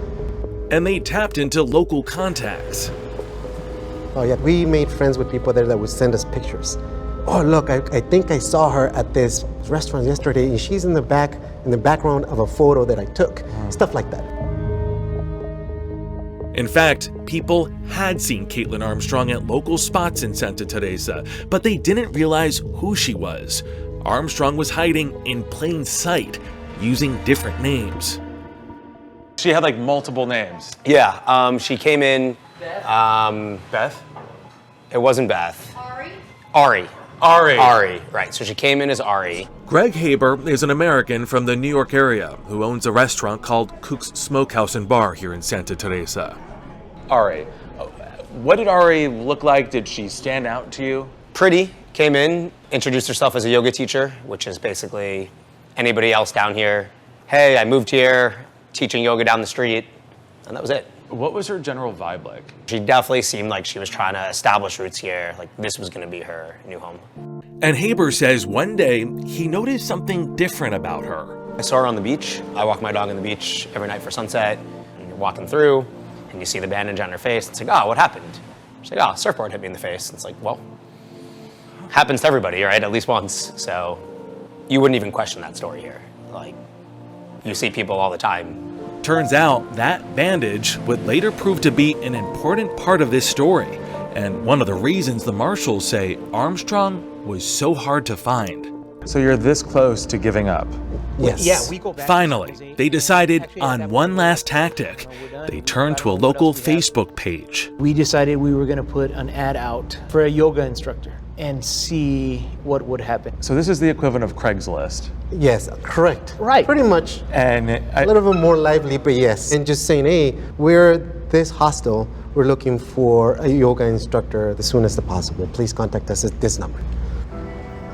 And they tapped into local contacts. Oh yeah, we made friends with people there that would send us pictures. Oh look, I think I saw her at this restaurant yesterday and she's in the background of a photo that I took. Stuff like that. In fact, people had seen Caitlin Armstrong at local spots in Santa Teresa, but they didn't realize who she was. Armstrong was hiding in plain sight, using different names. She had like multiple names. Yeah, she came in. Beth? It wasn't Beth. Ari. Ari, right. So she came in as Ari. Greg Haber is an American from the New York area who owns a restaurant called Cook's Smokehouse and Bar here in Santa Teresa. Ari. What did Ari look like? Did she stand out to you? Pretty, Came in, introduced herself as a yoga teacher, which is basically anybody else down here. Hey, I moved here, teaching yoga down the street, and that was it. What was her general vibe like? She definitely seemed like she was trying to establish roots here, like this was gonna be her new home. And Haber says one day he noticed something different about her. I saw her on the beach. I walk my dog on the beach every night for sunset, and you're walking through, and you see the bandage on her face. It's like, oh, what happened? She's like, oh, surfboard hit me in the face. It's like, well, happens to everybody, right? At least once. So you wouldn't even question that story here. Like, you see people all the time. Turns out that bandage would later prove to be an important part of this story, and one of the reasons the marshals say Armstrong was so hard to find. So you're this close to giving up? Yes. Yeah, we go back. Finally, they decided on one last tactic. They turned to a local Facebook page. We decided we were going to put an ad out for a yoga instructor and see what would happen. So this is the equivalent of Craigslist. Yes, correct. Right. Pretty much. And A little bit more lively, but yes. And just saying, hey, we're this hostel. We're looking for a yoga instructor as soon as possible. Please contact us at this number.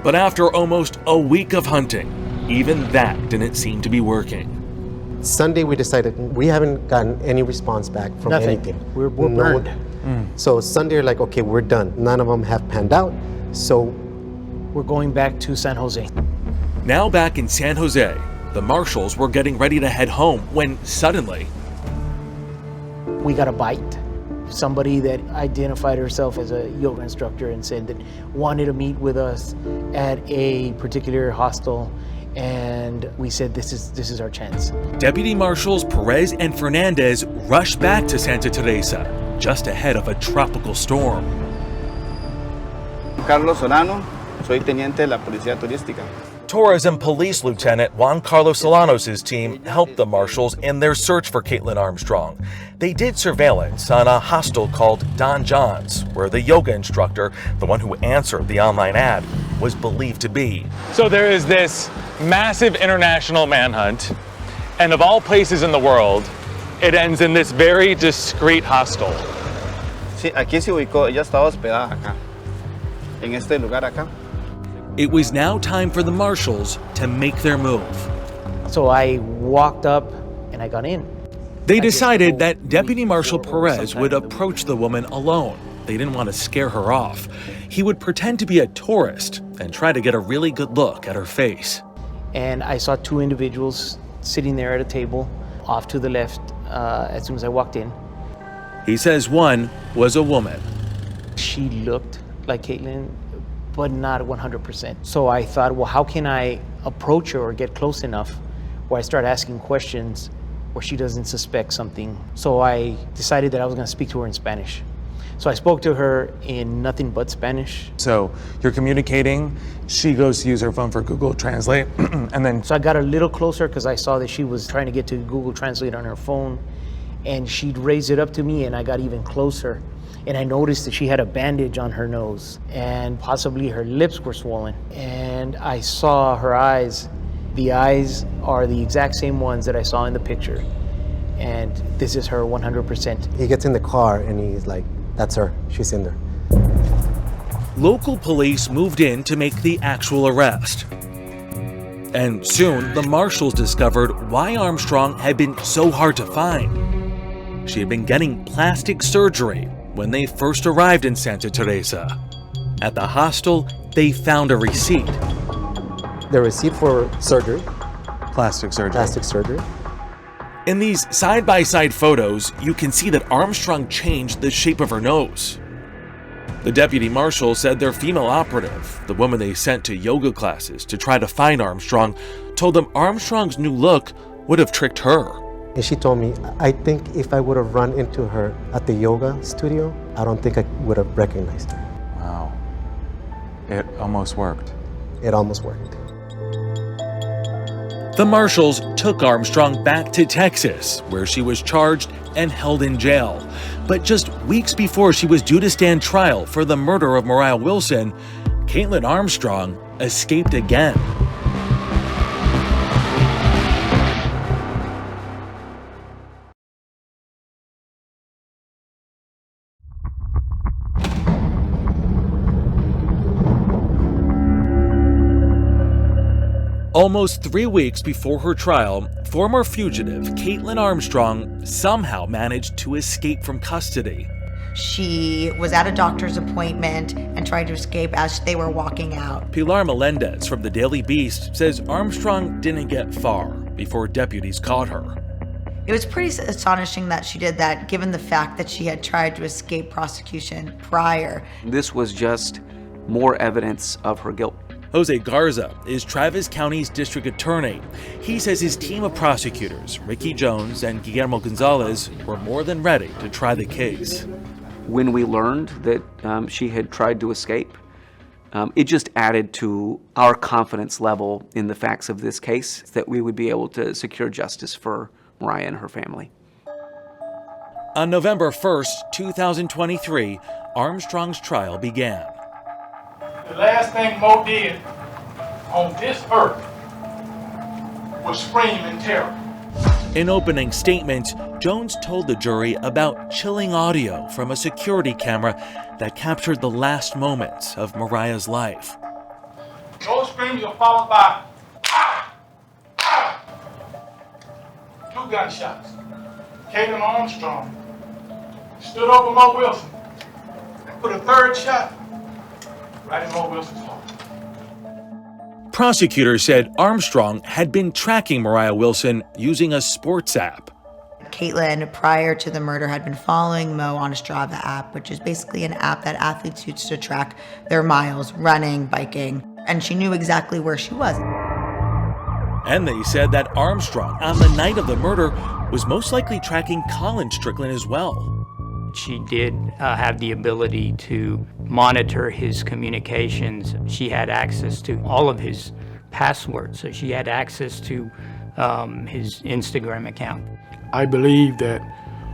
But after almost a week of hunting, even that didn't seem to be working. Sunday, we decided we haven't gotten any response back from Nothing. anything. We're burned. So Sunday, we're like, okay, we're done. None of them have panned out. So we're going back to San Jose. Now back in San Jose, the marshals were getting ready to head home when suddenly We got a bite. Somebody that identified herself as a yoga instructor and said that wanted to meet with us at a particular hostel, and we said this is our chance. Deputy Marshals Perez and Fernandez rushed back to Santa Teresa just ahead of a tropical storm. Carlos Solano, soy teniente de la Policía Turística. Tourism Police Lieutenant Juan Carlos Solanos' team helped the marshals in their search for Caitlin Armstrong. They did surveillance on a hostel called Don John's, where the yoga instructor, the one who answered the online ad, was believed to be. So there is this massive international manhunt, and of all places in the world, it ends in this very discreet hostel. Sí, aquí se ubicó, ella estaba hospedada acá, en este lugar acá. It was now time for the marshals to make their move. So I walked up and I got in. They decided that Deputy Marshal Perez would approach the woman alone. They didn't want to scare her off. He would pretend to be a tourist and try to get a really good look at her face. And I saw two individuals sitting there at a table off to the left as soon as I walked in. He says one was a woman. She looked like Caitlin, but not 100%. So I thought, well, how can I approach her or get close enough where I start asking questions where she doesn't suspect something? So I decided that I was gonna speak to her in Spanish. So I spoke to her in nothing but Spanish. So you're communicating, she goes to use her phone for Google Translate, and then... So I got a little closer because I saw that she was trying to get to Google Translate on her phone, and she'd raise it up to me, and I got even closer. And I noticed that she had a bandage on her nose, and possibly her lips were swollen. And I saw her eyes. The eyes are the exact same ones that I saw in the picture. And this is her 100%. he gets in the car and he's like, that's her. She's in there. Local police moved in to make the actual arrest. And soon, the marshals discovered why Armstrong had been so hard to find. She had been getting plastic surgery when they first arrived in Santa Teresa. At the hostel, they found a receipt. The receipt for surgery. Plastic surgery. Plastic surgery. In these side-by-side photos, you can see that Armstrong changed the shape of her nose. The deputy marshal said their female operative, the woman they sent to yoga classes to try to find Armstrong, told them Armstrong's new look would have tricked her. And she told me, I think if I would have run into her at the yoga studio, I don't think I would have recognized her. Wow. It almost worked. It almost worked. The marshals took Armstrong back to Texas, where she was charged and held in jail. But just weeks before she was due to stand trial for the murder of Moriah Wilson, Caitlin Armstrong escaped again. Almost 3 weeks before her trial, former fugitive Kaitlin Armstrong somehow managed to escape from custody. She was at a doctor's appointment and tried to escape as they were walking out. Pilar Melendez from the Daily Beast says Armstrong didn't get far before deputies caught her. It was pretty astonishing that she did that, given the fact that she had tried to escape prosecution prior. This was just more evidence of her guilt. Jose Garza is Travis County's district attorney. He says his team of prosecutors, Ricky Jones and Guillermo Gonzalez, were more than ready to try the case. When we learned that she had tried to escape, it just added to our confidence level in the facts of this case that we would be able to secure justice for Moriah and her family. On November 1st, 2023, Armstrong's trial began. The last thing Mo did on this earth was scream in terror. In opening statements, Jones told the jury about chilling audio from a security camera that captured the last moments of Moriah's life. Those screams are followed by ah, ah, 2 gunshots. Kaitlin Armstrong stood over Mo Wilson and put a 3rd shot right in Mo Wilson's heart. Prosecutors said Armstrong had been tracking Moriah Wilson using a sports app. Kaitlin, prior to the murder, had been following Mo on a Strava app, which is basically an app that athletes use to track their miles, running, biking, and she knew exactly where she was. And they said that Armstrong, on the night of the murder, was most likely tracking Colin Strickland as well. She did have the ability to monitor his communications. She had access to all of his passwords, so she had access to his Instagram account. I believe that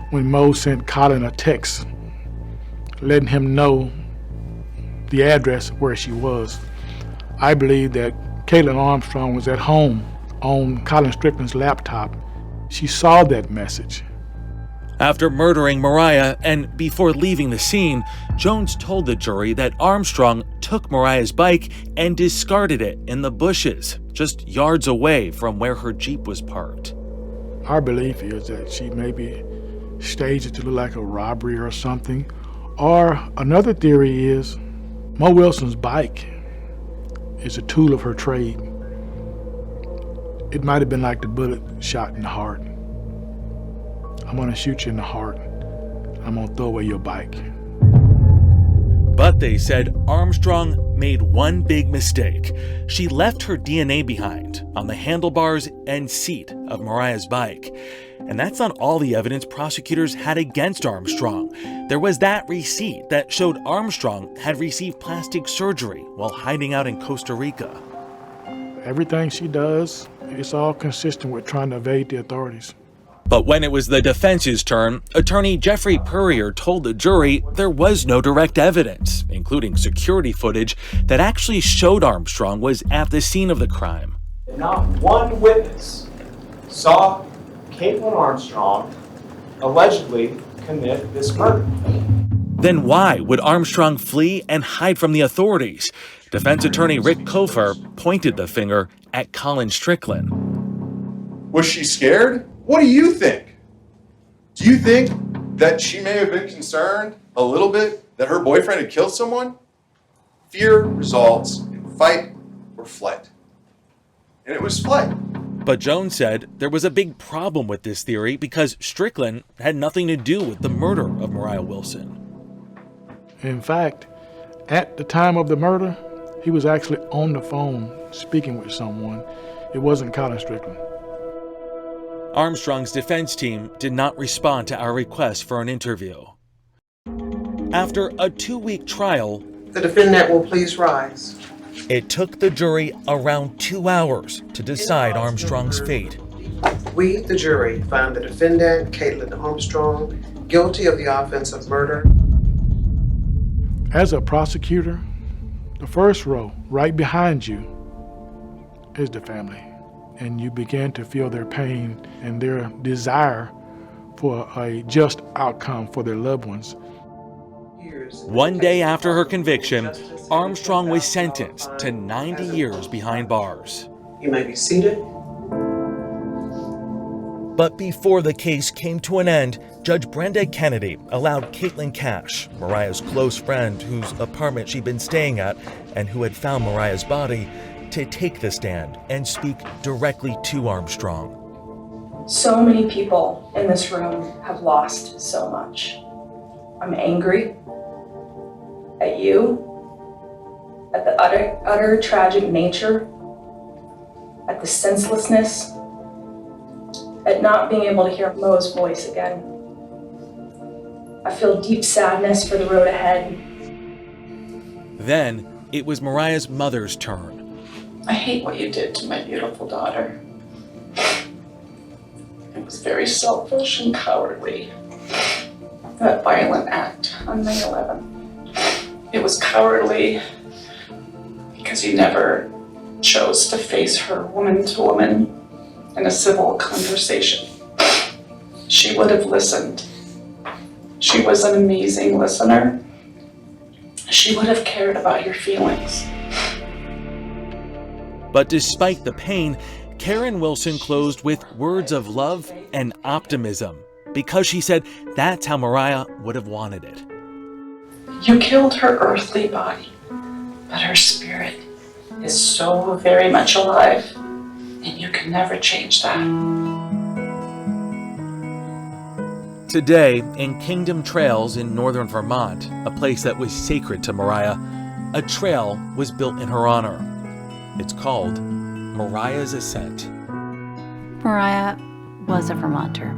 when Mo sent Colin a text letting him know the address where she was, I believe that Kaitlin Armstrong was at home on Colin Strickland's laptop. She saw that message. After murdering Moriah and before leaving the scene, Jones told the jury that Armstrong took Moriah's bike and discarded it in the bushes, just yards away from where her Jeep was parked. Our belief is that she maybe staged it to look like a robbery or something. Or another theory is Mo Wilson's bike is a tool of her trade. It might have been like the bullet shot in the heart. I'm gonna shoot you in the heart. I'm gonna throw away your bike. But they said Armstrong made one big mistake. She left her DNA behind on the handlebars and seat of Moriah's bike. And that's not all the evidence prosecutors had against Armstrong. There was that receipt that showed Armstrong had received plastic surgery while hiding out in Costa Rica. Everything she does, it's all consistent with trying to evade the authorities. But when it was the defense's turn, attorney Jeffrey Purrier told the jury there was no direct evidence, including security footage, that actually showed Armstrong was at the scene of the crime. Not one witness saw Kaitlin Armstrong allegedly commit this murder. Then why would Armstrong flee and hide from the authorities? Defense attorney Rick Kofer pointed the finger at Colin Strickland. Was she scared? What do you think? Do you think that she may have been concerned a little bit that her boyfriend had killed someone? Fear results in fight or flight. And it was flight. But Jones said there was a big problem with this theory because Strickland had nothing to do with the murder of Moriah Wilson. In fact, at the time of the murder, he was actually on the phone speaking with someone. It wasn't Colin Strickland. Armstrong's defense team did not respond to our request for an interview. After a 2-week trial, the defendant will please rise. It took the jury around 2 hours to decide Armstrong's fate. We, the jury, find the defendant, Kaitlin Armstrong, guilty of the offense of murder. As a prosecutor, the first row right behind you is the family. And you begin to feel their pain and their desire for a just outcome for their loved ones. One day after her conviction, Armstrong was sentenced to 90 years behind bars. You may be seated. But before the case came to an end, Judge Brenda Kennedy allowed Caitlin Cash, Moriah's close friend whose apartment she'd been staying at and who had found Moriah's body, to take the stand and speak directly to Armstrong. So many people in this room have lost so much. I'm angry at you, at the utter tragic nature, at the senselessness, at not being able to hear Mo's voice again. I feel deep sadness for the road ahead. Then it was Moriah's mother's turn. I hate what you did to my beautiful daughter. It was very selfish and cowardly. That violent act on 9/11. It was cowardly because you never chose to face her woman to woman in a civil conversation. She would have listened. She was an amazing listener. She would have cared about your feelings. But despite the pain, Karen Wilson closed with words of love and optimism, because she said that's how Moriah would have wanted it. You killed her earthly body, but her spirit is so very much alive, and you can never change that. Today, in Kingdom Trails in northern Vermont, a place that was sacred to Moriah, a trail was built in her honor. It's called Moriah's Ascent. Moriah was a Vermonter.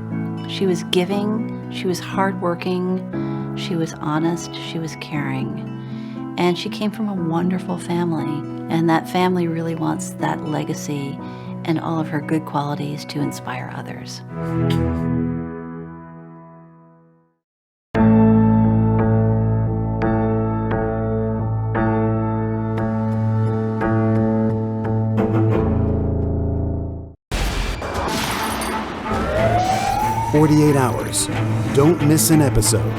She was giving, she was hardworking, she was honest, she was caring. And she came from a wonderful family, and that family really wants that legacy and all of her good qualities to inspire others. "48 Hours. Don't miss an episode."